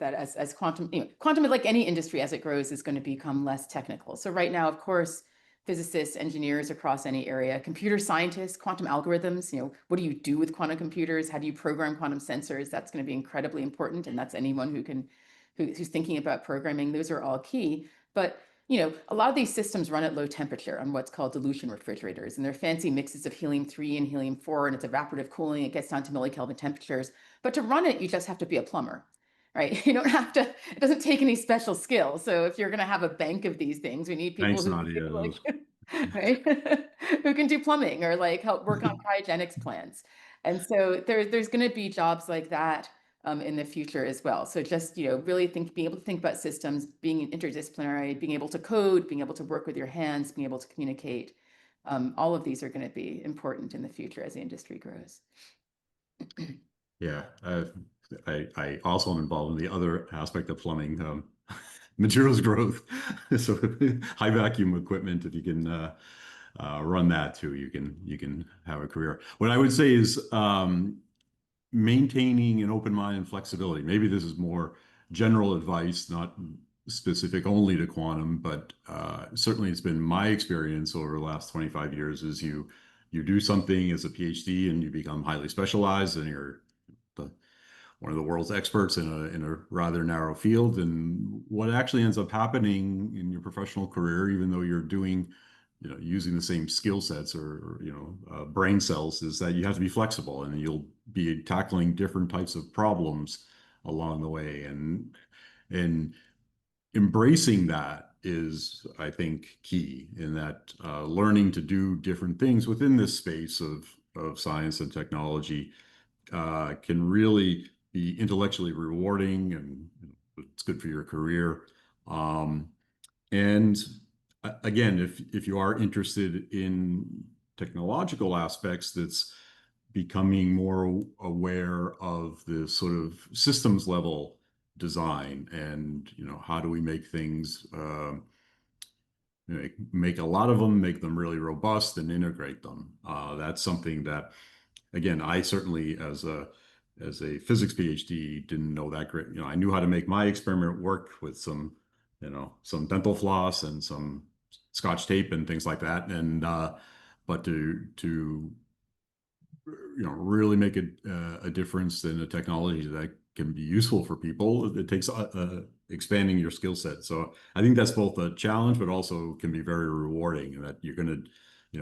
as quantum, quantum, like any industry as it grows, is going to become less technical. So right now, of course, physicists, engineers across any area, computer scientists, quantum algorithms, what do you do with quantum computers? How do you program quantum sensors? That's going to be incredibly important. And that's anyone who's thinking about programming. Those are all key. But a lot of these systems run at low temperature on what's called dilution refrigerators, and they're fancy mixes of helium-3 and helium-4, and it's evaporative cooling. It gets down to millikelvin temperatures. But to run it, you just have to be a plumber, right? You don't have to, it doesn't take any special skill. So if you're going to have a bank of these things, we need people Thanks, who Nadia. can do, like, right? Who can do plumbing or like help work on cryogenics plants. And so there's going to be jobs like that in the future as well. So just, really being able to think about systems, being interdisciplinary, being able to code, being able to work with your hands, being able to communicate. All of these are going to be important in the future as the industry grows. Yeah, I also am involved in the other aspect of plumbing, materials growth. So high vacuum equipment, if you can run that too, you can have a career. What I would say is maintaining an open mind and flexibility. Maybe this is more general advice, not specific only to quantum, but certainly it's been my experience over the last 25 years is you do something as a PhD and you become highly specialized and you're one of the world's experts in a rather narrow field. And what actually ends up happening in your professional career, even though you're doing, using the same skill sets or brain cells, is that you have to be flexible and you'll be tackling different types of problems along the way. And embracing that is, I think, key in that learning to do different things within this space of science and technology can really be intellectually rewarding and it's good for your career. And again, if you are interested in technological aspects, that's becoming more aware of the sort of systems level design and how do we make things make a lot of them, make them really robust and integrate them. That's something that, again, I certainly as a physics PhD didn't know that great. I knew how to make my experiment work with some dental floss and some Scotch tape and things like that. And but to really make a difference in a technology that can be useful for people, it takes expanding your skill set. So I think that's both a challenge, but also can be very rewarding, and that you're going to,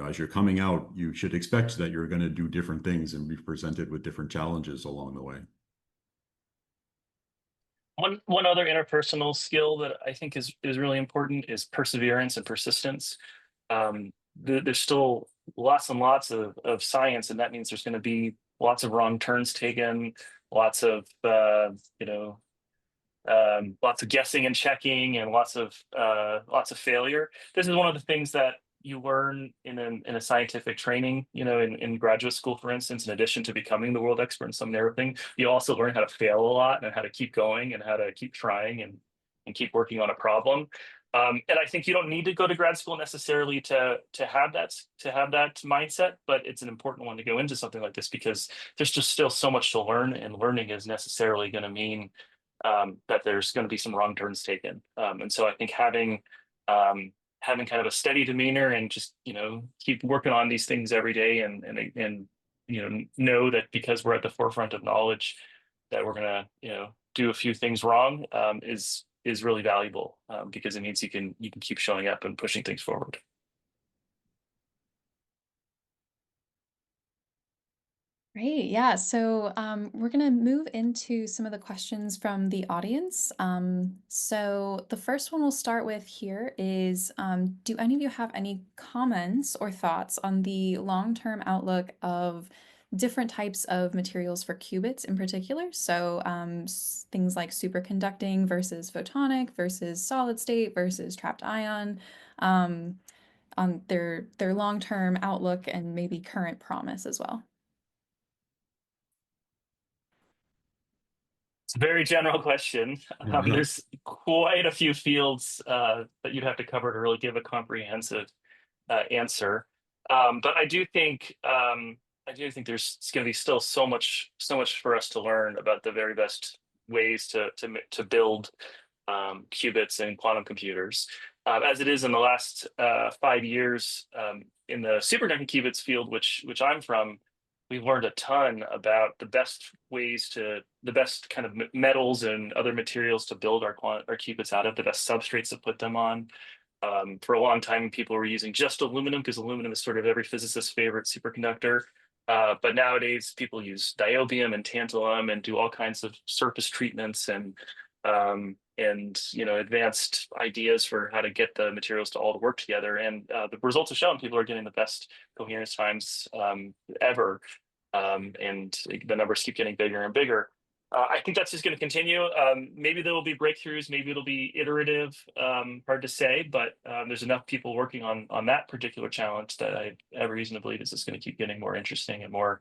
as you're coming out, you should expect that you're going to do different things and be presented with different challenges along the way. One other interpersonal skill that I think is really important is perseverance and persistence. There's still lots and lots of science, and that means there's going to be lots of wrong turns taken, lots of lots of guessing and checking, and lots of failure. This is one of the things that you learn in a scientific training, in graduate school, for instance. In addition to becoming the world expert in some narrow thing, you also learn how to fail a lot and how to keep going and how to keep trying and keep working on a problem. And I think you don't need to go to grad school necessarily to have that mindset, but it's an important one to go into something like this because there's just still so much to learn, and learning is necessarily going to mean that there's going to be some wrong turns taken. And so I think having kind of a steady demeanor and just keep working on these things every day and know that because we're at the forefront of knowledge that we're going to do a few things wrong is really valuable because it means you can keep showing up and pushing things forward. Great. Yeah. So we're going to move into some of the questions from the audience. So the first one we'll start with here is, do any of you have any comments or thoughts on the long-term outlook of different types of materials for qubits in particular? So things like superconducting versus photonic versus solid state versus trapped ion, on their long-term outlook and maybe current promise as well. It's a very general question. There's quite a few fields that you'd have to cover to really give a comprehensive answer. But I do think there's going to be still so much for us to learn about the very best ways to build qubits and quantum computers. As it is in the last 5 years in the superconducting qubits field, which I'm from, we've learned a ton about the best kind of metals and other materials to build our qubits out of, the best substrates to put them on. For a long time, people were using just aluminum because aluminum is sort of every physicist's favorite superconductor. But nowadays, people use niobium and tantalum and do all kinds of surface treatments and advanced ideas for how to get the materials to all work together. And the results have shown people are getting the best coherence times ever, and the numbers keep getting bigger and bigger. I think that's just going to continue. Maybe there will be breakthroughs. Maybe it'll be iterative. Hard to say, but there's enough people working on that particular challenge that I have reason to believe it's just going to keep getting more interesting and more,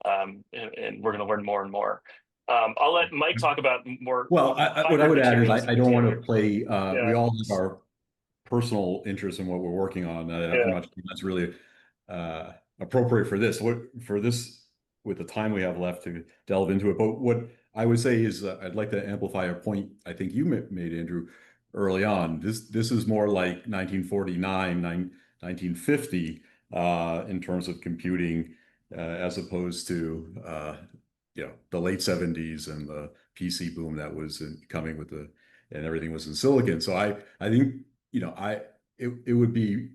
and we're going to learn more and more. I'll let Mike talk about more. Well, what I would add is I don't want to play. Yeah. We all have our personal interest in what we're working on. I'm not sure that's really appropriate for this. With the time we have left to delve into it. But what I would say is I'd like to amplify a point I think you made, Andrew, early on. This is more like 1949, 1950 in terms of computing, as opposed to the late 70s and the PC boom that was coming with and everything was in silicon. So I think it would be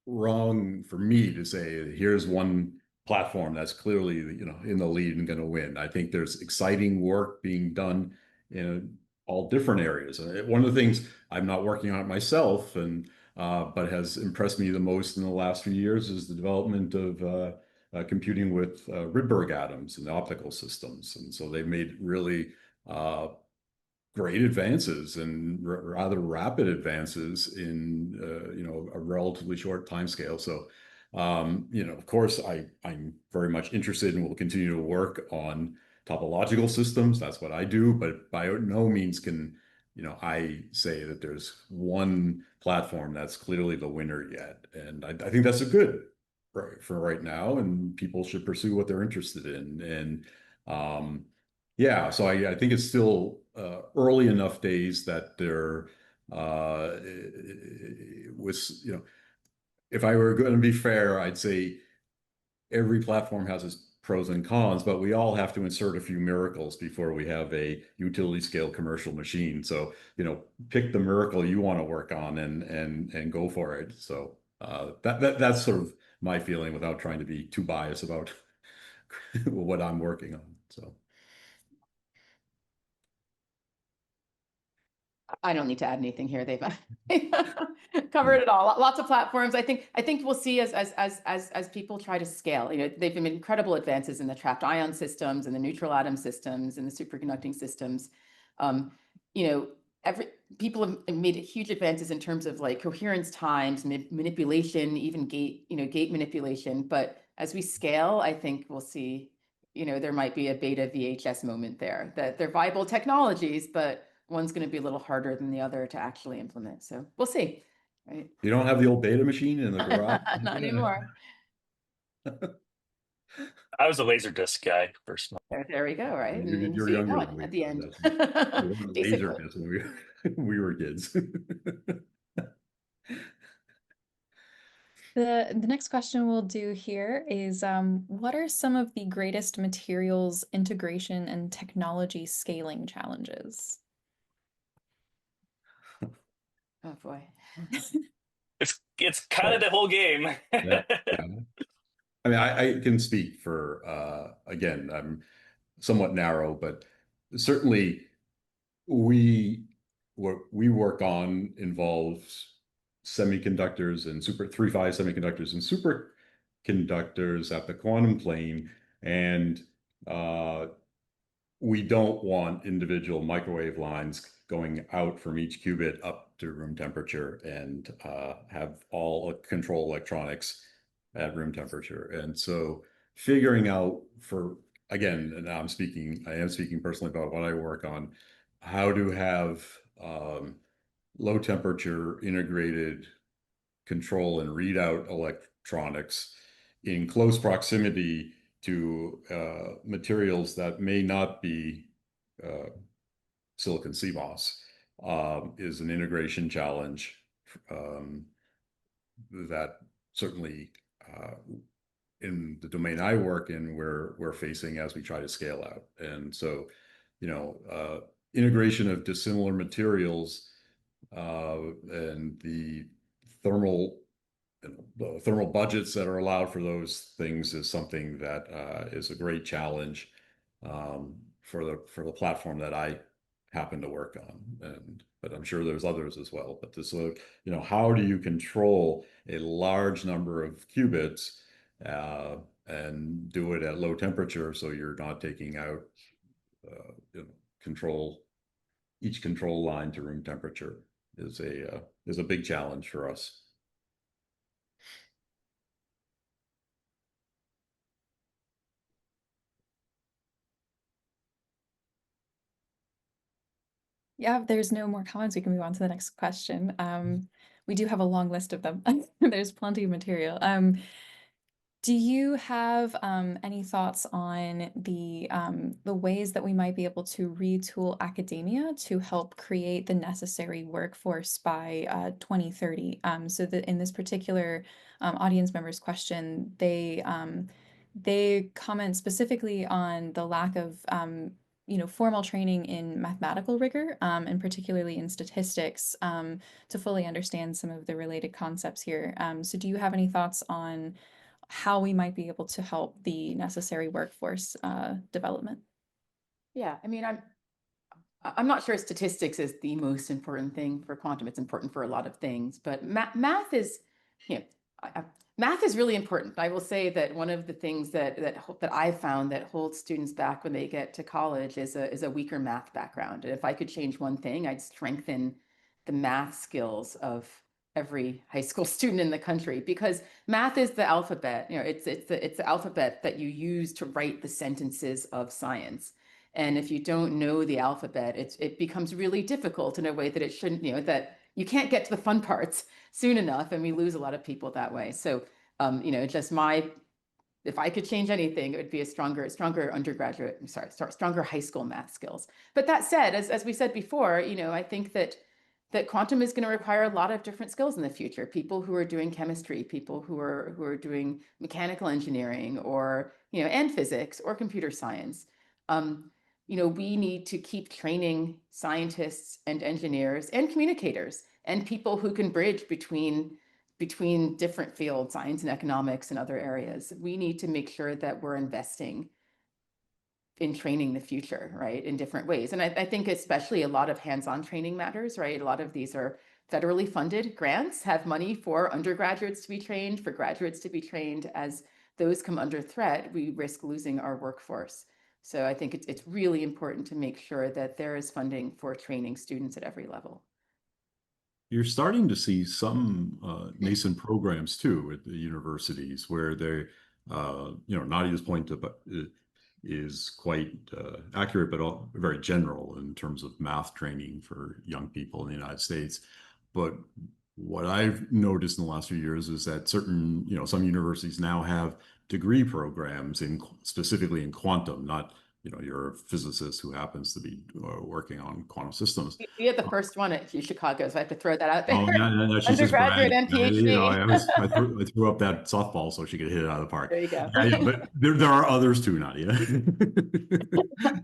wrong for me to say here's one platform that's clearly in the lead and going to win. I think there's exciting work being done in all different areas. One of the things I'm not working on it myself, but has impressed me the most in the last few years is the development of computing with Rydberg atoms and optical systems. And so they've made really great advances and rather rapid advances in a relatively short time scale. So of course, I'm very much interested and will continue to work on topological systems. That's what I do, but by no means can I say that there's one platform that's clearly the winner yet. And I think that's a good for right now, and people should pursue what they're interested in. And yeah, so I think it's still early enough days that there was if I were going to be fair, I'd say every platform has its pros and cons, but we all have to insert a few miracles before we have a utility scale commercial machine. So, pick the miracle you want to work on and go for it. So that's sort of my feeling without trying to be too biased about what I'm working on. So. I don't need to add anything here. They've covered it all. Lots of platforms. I think we'll see as people try to scale. They've made incredible advances in the trapped ion systems and the neutral atom systems and the superconducting systems. People have made huge advances in terms of like coherence times, manipulation, even gate manipulation. But as we scale, I think we'll see. There might be a beta VHS moment there. That they're viable technologies, but one's going to be a little harder than the other to actually implement. So we'll see. Right? You don't have the old beta machine in the garage? Not anymore. I was a Laserdisc guy first. There we go. Right. You're younger than at the end. Laserdisc when we were kids. The next question we'll do here is, what are some of the greatest materials integration and technology scaling challenges? Oh boy. It's kind of the whole game. Yeah. I mean, I can speak for, again, I'm somewhat narrow, but certainly what we work on involves semiconductors and 3-5 semiconductors and superconductors at the quantum plane. And we don't want individual microwave lines going out from each qubit up to room temperature and have all control electronics at room temperature. And so figuring out again, and I am speaking personally about what I work on, how to have low temperature integrated control and readout electronics in close proximity to materials that may not be silicon CMOS is an integration challenge that certainly in the domain I work in, we're facing as we try to scale out. And so, integration of dissimilar materials and the thermal the thermal budgets that are allowed for those things is something that is a great challenge for the platform that I happen to work on. But I'm sure there's others as well. But this, how do you control a large number of qubits and do it at low temperature so you're not taking out each control line to room temperature is a big challenge for us. Yeah, if there's no more comments, we can move on to the next question. We do have a long list of them. There's plenty of material. Do you have any thoughts on the ways that we might be able to retool academia to help create the necessary workforce by 2030? So that in this particular audience member's question, they comment specifically on the lack of formal training in mathematical rigor, and particularly in statistics, to fully understand some of the related concepts here. So do you have any thoughts on how we might be able to help the necessary workforce development? Yeah, I mean, I'm not sure statistics is the most important thing for quantum. It's important for a lot of things, but math is, math is really important. I will say that one of the things that I've found that holds students back when they get to college is a weaker math background. And if I could change one thing, I'd strengthen the math skills of every high school student in the country, because math is the alphabet. It's the alphabet that you use to write the sentences of science. And if you don't know the alphabet, it becomes really difficult in a way that it shouldn't, that you can't get to the fun parts soon enough, and we lose a lot of people that way. So, if I could change anything, it would be a stronger stronger high school math skills. But that said, as we said before, I think that quantum is going to require a lot of different skills in the future. People who are doing chemistry, people who are doing mechanical engineering, or and physics or computer science. We need to keep training scientists and engineers and communicators and people who can bridge between different fields, science and economics and other areas. We need to make sure that we're investing in training the future, right, in different ways. And I think especially a lot of hands-on training matters, right? A lot of these are federally funded grants, have money for undergraduates to be trained, for graduates to be trained. As those come under threat, we risk losing our workforce. So I think it's really important to make sure that there is funding for training students at every level. You're starting to see some nascent programs too at the universities where they, Nadia's point is quite accurate, but very general in terms of math training for young people in the United States. But what I've noticed in the last few years is that some universities now have degree programs specifically in quantum, not, you're a physicist who happens to be working on quantum systems. We had the first one at Chicago, so I have to throw that out there. Oh, no, she's just Undergraduate and PhD. I threw up that softball so she could hit it out of the park. There you go. Yeah, but there are others too, Nadia.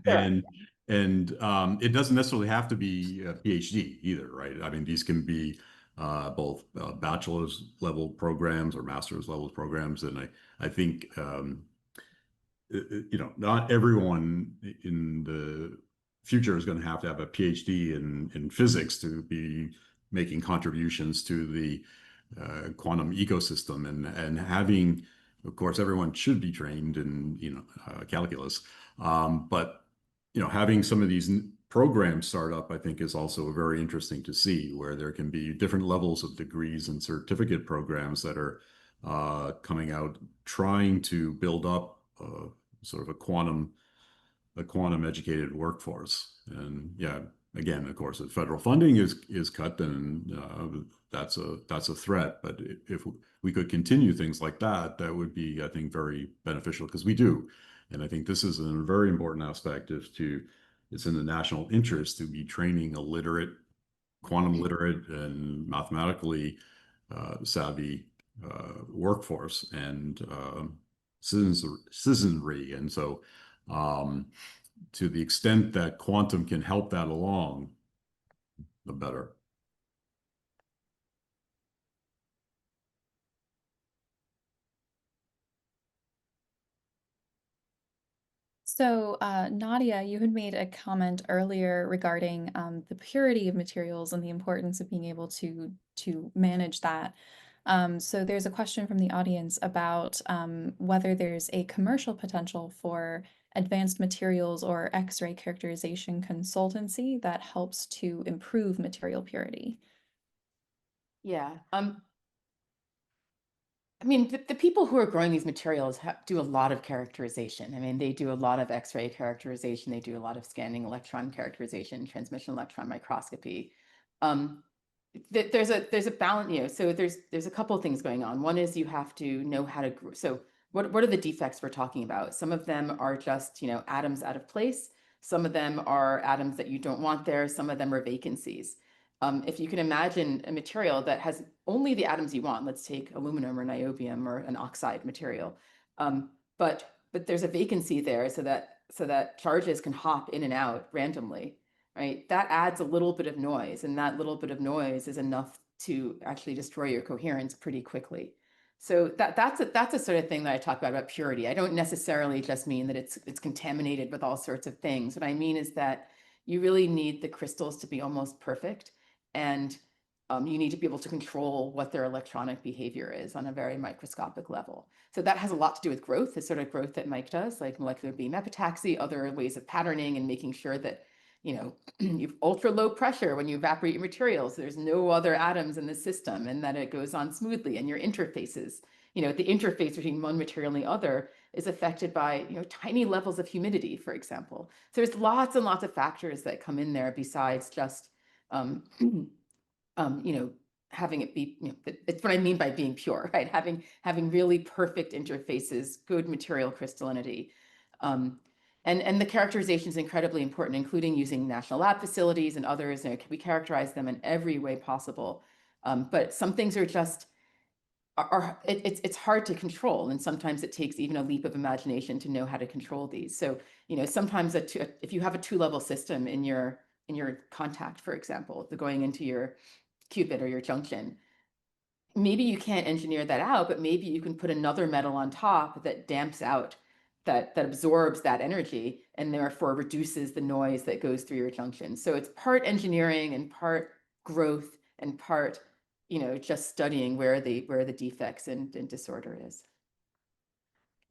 Sure. And it doesn't necessarily have to be a PhD either, right? I mean, these can be both bachelor's level programs or master's level programs. And I think, not everyone in the future is going to have a PhD in physics to be making contributions to the quantum ecosystem, and having, of course, everyone should be trained in calculus, but having some of these programs start up, I think, is also very interesting to see, where there can be different levels of degrees and certificate programs that are coming out, trying to build up sort of a quantum educated workforce. And yeah, again, of course, if federal funding is cut, then that's a threat. But if we could continue things like that, that would be, I think, very beneficial, because we do. And I think this is a very important aspect. It's in the national interest to be training a literate, quantum literate, and mathematically savvy workforce and citizenry. And so to the extent that quantum can help that along, the better. So, Nadia, you had made a comment earlier regarding the purity of materials and the importance of being able to manage that. So there's a question from the audience about whether there's a commercial potential for advanced materials or X-ray characterization consultancy that helps to improve material purity. Yeah. I mean, the people who are growing these materials do a lot of characterization. I mean, they do a lot of X-ray characterization. They do a lot of scanning electron characterization, transmission electron microscopy. There's a balance, you know, so there's a couple of things going on. One is you have to know how to grow. So what are the defects we're talking about? Some of them are just, you know, atoms out of place. Some of them are atoms that you don't want there. Some of them are vacancies. If you can imagine a material that has only the atoms you want, let's take aluminum or niobium or an oxide material, but there's a vacancy there so that charges can hop in and out randomly, right? That adds a little bit of noise, and that little bit of noise is enough to actually destroy your coherence pretty quickly. So that's a sort of thing that I talk about purity. I don't necessarily just mean that it's contaminated with all sorts of things. What I mean is that you really need the crystals to be almost perfect, and you need to be able to control what their electronic behavior is on a very microscopic level. So that has a lot to do with growth, the sort of growth that Mike does, like molecular beam epitaxy, other ways of patterning and making sure that, you know, you've ultra low pressure when you evaporate your materials. There's no other atoms in the system, and that it goes on smoothly. And your interfaces, you know, the interface between one material and the other is affected by, you know, tiny levels of humidity, for example. So there's lots and lots of factors that come in there besides just you know, having it be, you know, it's what I mean by being pure, right? Having really perfect interfaces, good material crystallinity. And the characterization is incredibly important, including using national lab facilities and others. You know, we characterize them in every way possible. But some things are just, it's hard to control. And sometimes it takes even a leap of imagination to know how to control these. So, you know, sometimes if you have a two-level system in your contact, for example, going into your qubit or your junction, maybe you can't engineer that out, but maybe you can put another metal on top that damps out, that absorbs that energy, and therefore reduces the noise that goes through your junction. So it's part engineering and part growth and part, you know, just studying where the defects and disorder is.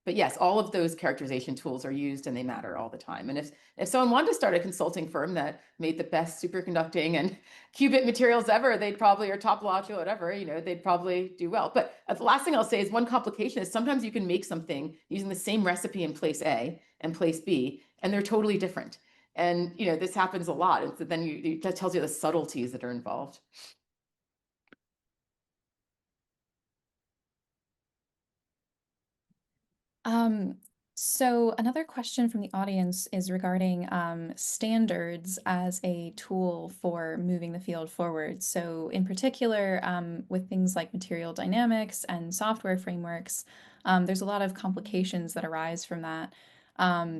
But yes, all of those characterization tools are used, and they matter all the time. And if someone wanted to start a consulting firm that made the best superconducting and qubit materials ever, they'd probably, or topological, whatever, you know, they'd probably do well. But the last thing I'll say is one complication is sometimes you can make something using the same recipe in place A and place B, and they're totally different. And, you know, this happens a lot. And so then that tells you the subtleties that are involved. So another question from the audience is regarding standards as a tool for moving the field forward. So in particular, with things like material dynamics and software frameworks, there's a lot of complications that arise from that.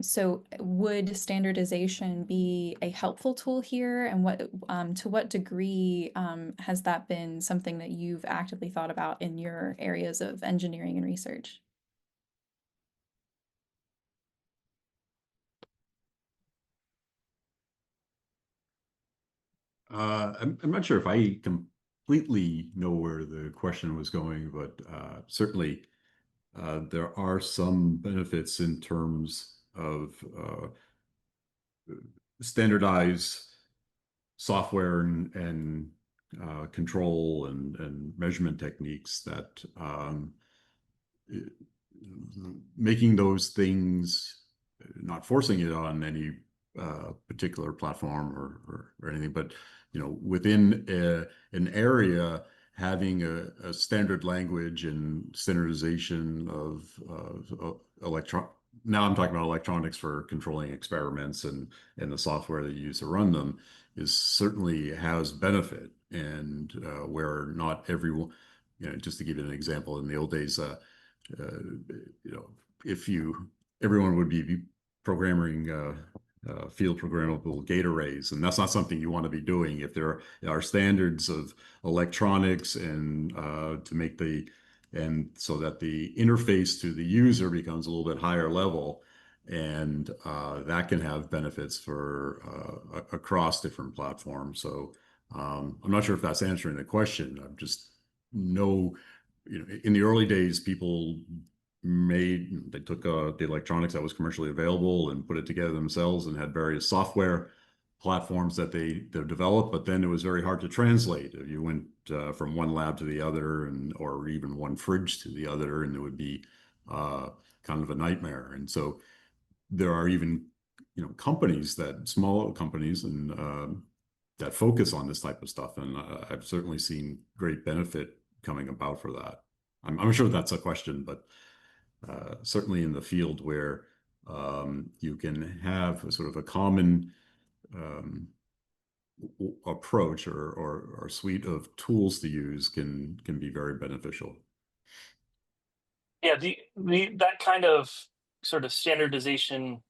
So would standardization be a helpful tool here? And to what degree has that been something that you've actively thought about in your areas of engineering and research? I'm not sure if I completely know where the question was going, but certainly there are some benefits in terms of standardized software and control and measurement techniques that making those things, not forcing it on any particular platform or anything, but you know, within an area, having a standard language and standardization of electron. Now I'm talking about electronics for controlling experiments and the software that you use to run them is certainly has benefit, and where not everyone, you know, just to give you an example, in the old days, you know, everyone would be programming field programmable gate arrays, and that's not something you want to be doing. If there are standards of electronics and to make and so that the interface to the user becomes a little bit higher level, And that can have benefits for across different platforms. So I'm not sure if that's answering the question. I'm just know, in the early days, people they took the electronics that was commercially available and put it together themselves and had various software platforms that they developed, but then it was very hard to translate. If you went from one lab to the other, or even one fridge to the other, and it would be kind of a nightmare. And so there are even companies, small companies, and that focus on this type of stuff, and I've certainly seen great benefit coming about for that. I'm sure that's a question, but certainly in the field where you can have a sort of a common approach or suite of tools to use can be very beneficial. Yeah, that kind of sort of standardization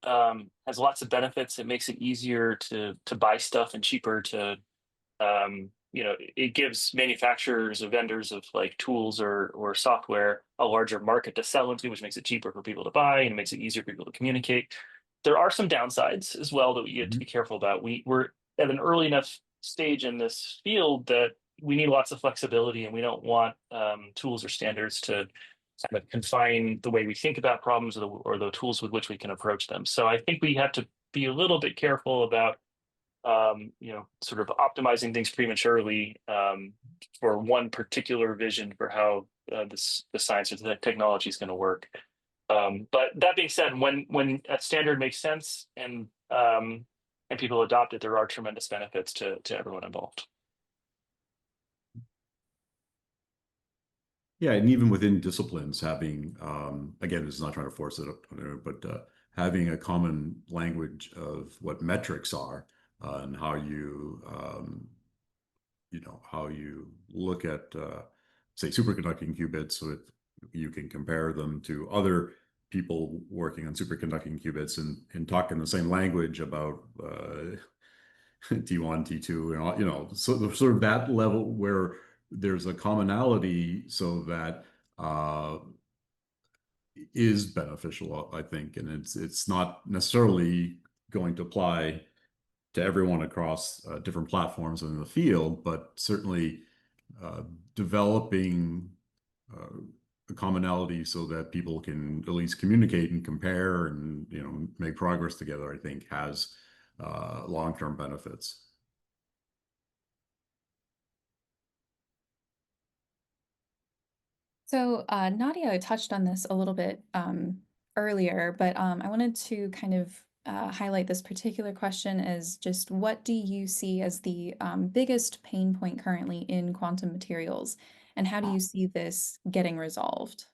has lots of benefits. It makes it easier to buy stuff and cheaper to it gives manufacturers or vendors of like tools or software a larger market to sell into, which makes it cheaper for people to buy and makes it easier for people to communicate. There are some downsides as well that we have to be careful about. We're at an early enough stage in this field that we need lots of flexibility, and we don't want tools or standards to kind of confine the way we think about problems or the tools with which we can approach them. So I think we have to be a little bit careful about sort of optimizing things prematurely for one particular vision for how the science or the technology is going to work. But that being said, when a standard makes sense and people adopt it, there are tremendous benefits to everyone involved. Yeah, and even within disciplines, having again, this is not trying to force it up, but having a common language of what metrics are and how you how you look at say superconducting qubits, so you can compare them to other people working on superconducting qubits and talk in the same language about T1, T2, and so sort of that level where there's a commonality, so that is beneficial, I think, and it's not necessarily going to apply to everyone across different platforms in the field, but certainly developing a commonality so that people can at least communicate and compare and make progress together, I think has long-term benefits. So Nadia touched on this a little bit earlier, but I wanted to kind of highlight this particular question as just what do you see as the biggest pain point currently in quantum materials, and how do you see this getting resolved?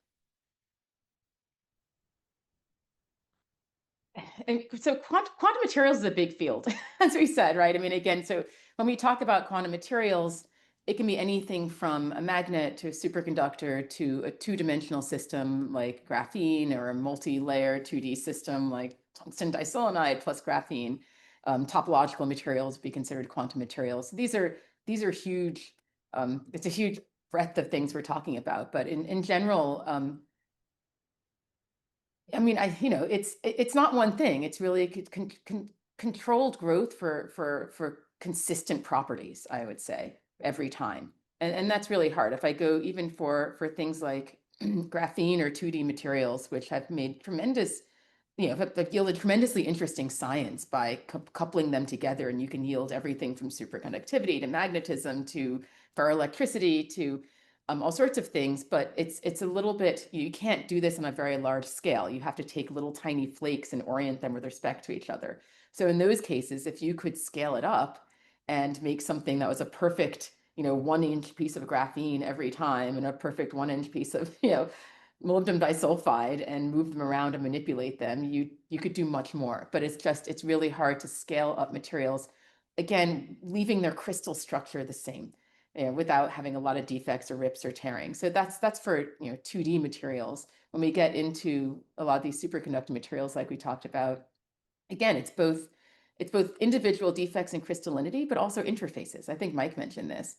And so quantum materials is a big field, as we said, right? I mean, again, so when we talk about quantum materials, it can be anything from a magnet to a superconductor to a two-dimensional system like graphene, or a multi-layer 2D system like tungsten diselenide plus graphene. Topological materials be considered quantum materials. These are huge. It's a huge breadth of things we're talking about, but in general, I mean, it's not one thing. It's really controlled growth for consistent properties, I would say, every time. And that's really hard. If I go even for things like graphene or 2D materials, which have made tremendous, have yielded tremendously interesting science by coupling them together, and you can yield everything from superconductivity to magnetism to ferroelectricity to all sorts of things, but it's a little bit, you can't do this on a very large scale. You have to take little tiny flakes and orient them with respect to each other. So in those cases, if you could scale it up and make something that was a perfect, 1-inch piece of graphene every time, and a perfect 1-inch piece of, molybdenum disulfide, and move them around and manipulate them, you could do much more. But it's really hard to scale up materials, again, leaving their crystal structure the same, without having a lot of defects or rips or tearing. So that's for 2D materials. When we get into a lot of these superconducting materials, like we talked about, again, it's both individual defects in crystallinity, but also interfaces. I think Mike mentioned this.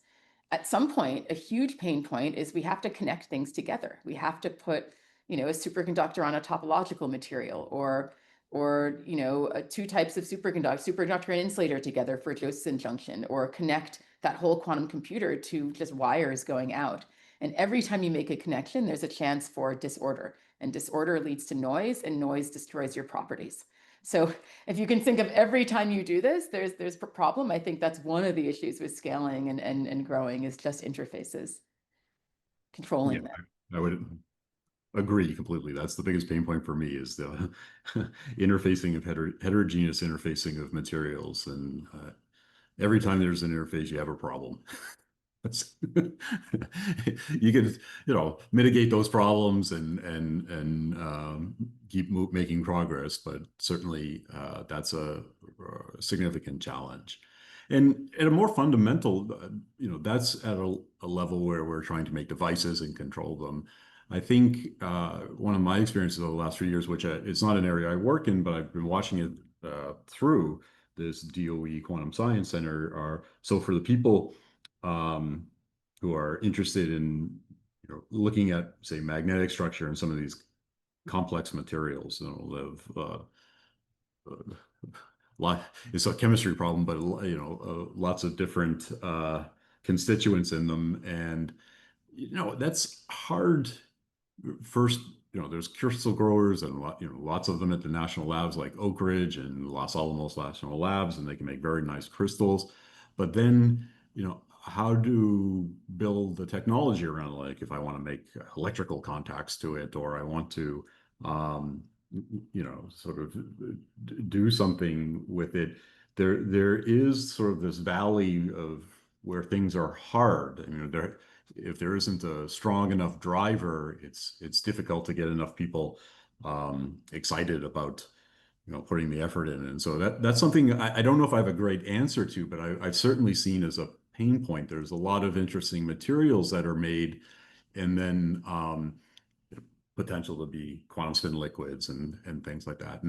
At some point, a huge pain point is we have to connect things together. We have to put a superconductor on a topological material, or two types of superconductor and insulator together for a Josephson junction, or connect that whole quantum computer to just wires going out. And every time you make a connection, there's a chance for disorder, and disorder leads to noise, and noise destroys your properties. So if you can think of every time you do this, there's a problem. I think that's one of the issues with scaling and growing, is just interfaces, controlling them. I would agree completely. That's the biggest pain point for me, is the interfacing of heterogeneous interfacing of materials. And every time there's an interface, you have a problem. You can, mitigate those problems and keep making progress, but certainly that's a significant challenge. And at a more fundamental, that's at a level where we're trying to make devices and control them. I think one of my experiences over the last 3 years, which it's not an area I work in, but I've been watching it through this DOE Quantum Science Center, so for the people who are interested in looking at, say, magnetic structure and some of these complex materials, it's a chemistry problem, but lots of different constituents in them, and that's hard. First, there's crystal growers and lots of them at the national labs like Oak Ridge and Los Alamos National Labs, and they can make very nice crystals. But then, how to build the technology around, like if I want to make electrical contacts to it, or I want to, sort of do something with it. There is sort of this valley of where things are hard. If there isn't a strong enough driver, it's difficult to get enough people excited about putting the effort in. And so that's something I don't know if I have a great answer to, but I've certainly seen as a pain point. There's a lot of interesting materials that are made, and then potential to be quantum spin liquids and things like that.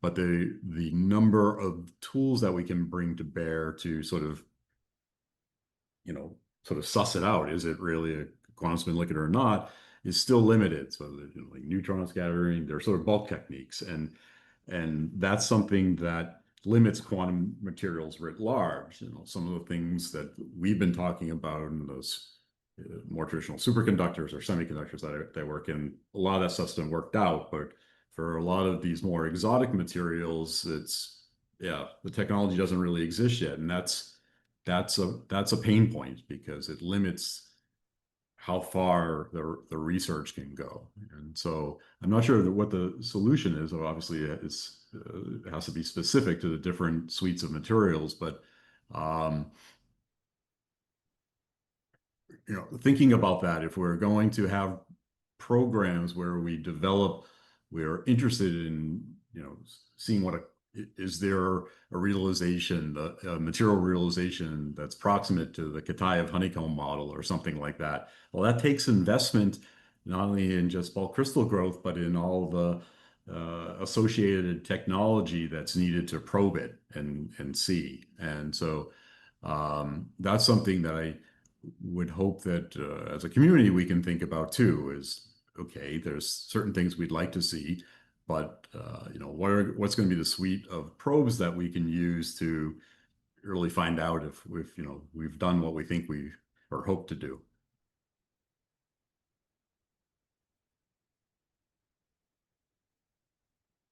But the number of tools that we can bring to bear to sort of suss it out, is it really a quantum spin liquid or not, is still limited. So like neutron scattering, they're sort of bulk techniques, and that's something that limits quantum materials writ large. Some of the things that we've been talking about in those more traditional superconductors or semiconductors that they work in, a lot of that stuff's been worked out. But for a lot of these more exotic materials, the technology doesn't really exist yet, and that's a pain point, because it limits how far the research can go. And so I'm not sure what the solution is. Obviously, it has to be specific to the different suites of materials, but thinking about that, if we're going to have programs where we're interested in seeing is there a realization, a material realization that's proximate to the Kitaev honeycomb model or something like that. Well, that takes investment, not only in just bulk crystal growth, but in all the associated technology that's needed to probe it and see. And so that's something that I would hope that as a community we can think about too, is, okay, there's certain things we'd like to see, but what's going to be the suite of probes that we can use to really find out if we've done what we think we or hope to do.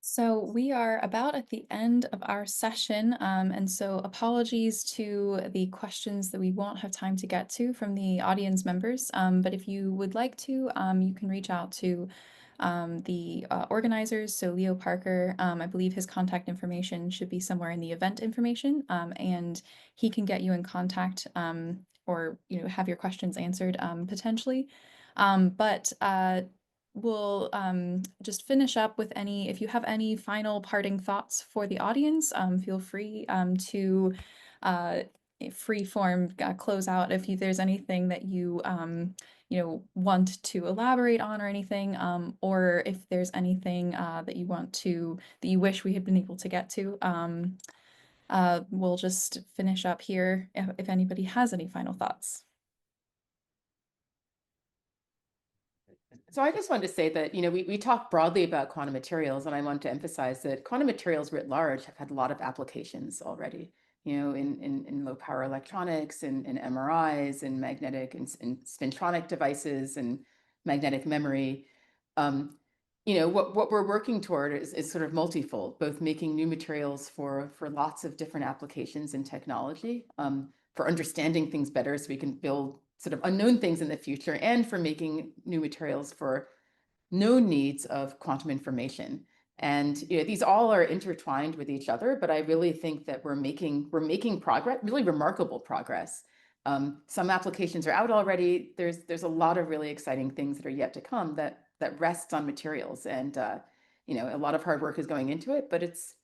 So we are about at the end of our session, and so apologies to the questions that we won't have time to get to from the audience members, but if you would like to, you can reach out to the organizers. So Leo Parker, I believe his contact information should be somewhere in the event information, and he can get you in contact or have your questions answered potentially. But we'll just finish up with if you have any final parting thoughts for the audience, feel free to free form close out if there's anything that you want to elaborate on or anything, or if there's anything that you wish we had been able to get to. We'll just finish up here if anybody has any final thoughts. So I just wanted to say that, we talk broadly about quantum materials, and I want to emphasize that quantum materials writ large have had a lot of applications already, in low power electronics and in MRIs and magnetic and spintronic devices and magnetic memory. What we're working toward is sort of multifold, both making new materials for lots of different applications in technology, for understanding things better so we can build sort of unknown things in the future, and for making new materials for known needs of quantum information. And these all are intertwined with each other, but I really think that we're making progress, really remarkable progress. Some applications are out already. There's a lot of really exciting things that are yet to come that rests on materials, and a lot of hard work is going into it, but it's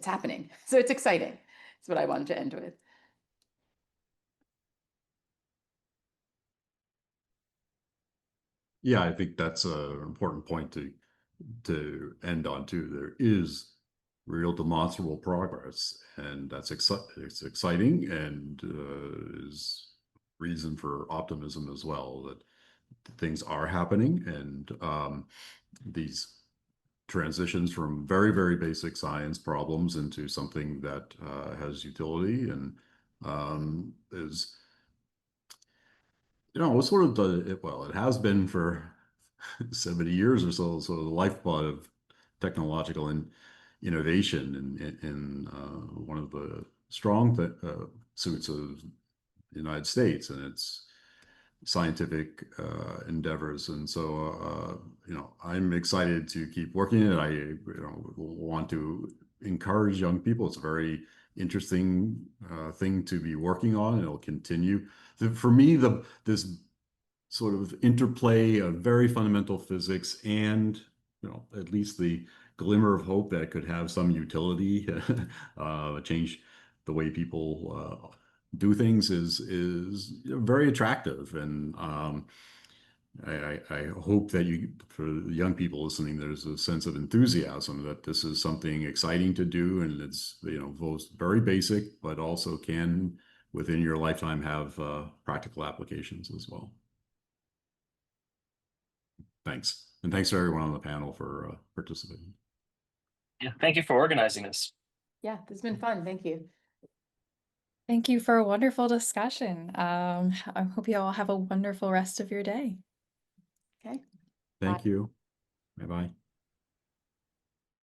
happening. So it's exciting. That's what I wanted to end with. Yeah, I think that's an important point to end on too. There is real demonstrable progress, and it's exciting, and is reason for optimism as well, that things are happening, and these transitions from very, very basic science problems into something that has utility and is, sort of it has been for 70 years or so, the lifeblood of technological innovation, in one of the strong suits of the United States and its scientific endeavors. And so, I'm excited to keep working it. I, want to encourage young people. It's a very interesting thing to be working on. It'll continue. For me, this sort of interplay of very fundamental physics and, at least the glimmer of hope that it could have some utility, change the way people do things, is very attractive. And I hope that for the young people listening, there's a sense of enthusiasm that this is something exciting to do, and it's, both very basic, but also can, within your lifetime, have practical applications as well. Thanks. And thanks to everyone on the panel for participating. Yeah, thank you for organizing this. Yeah, this has been fun. Thank you. Thank you for a wonderful discussion. I hope you all have a wonderful rest of your day. Okay. Thank you. Bye-bye.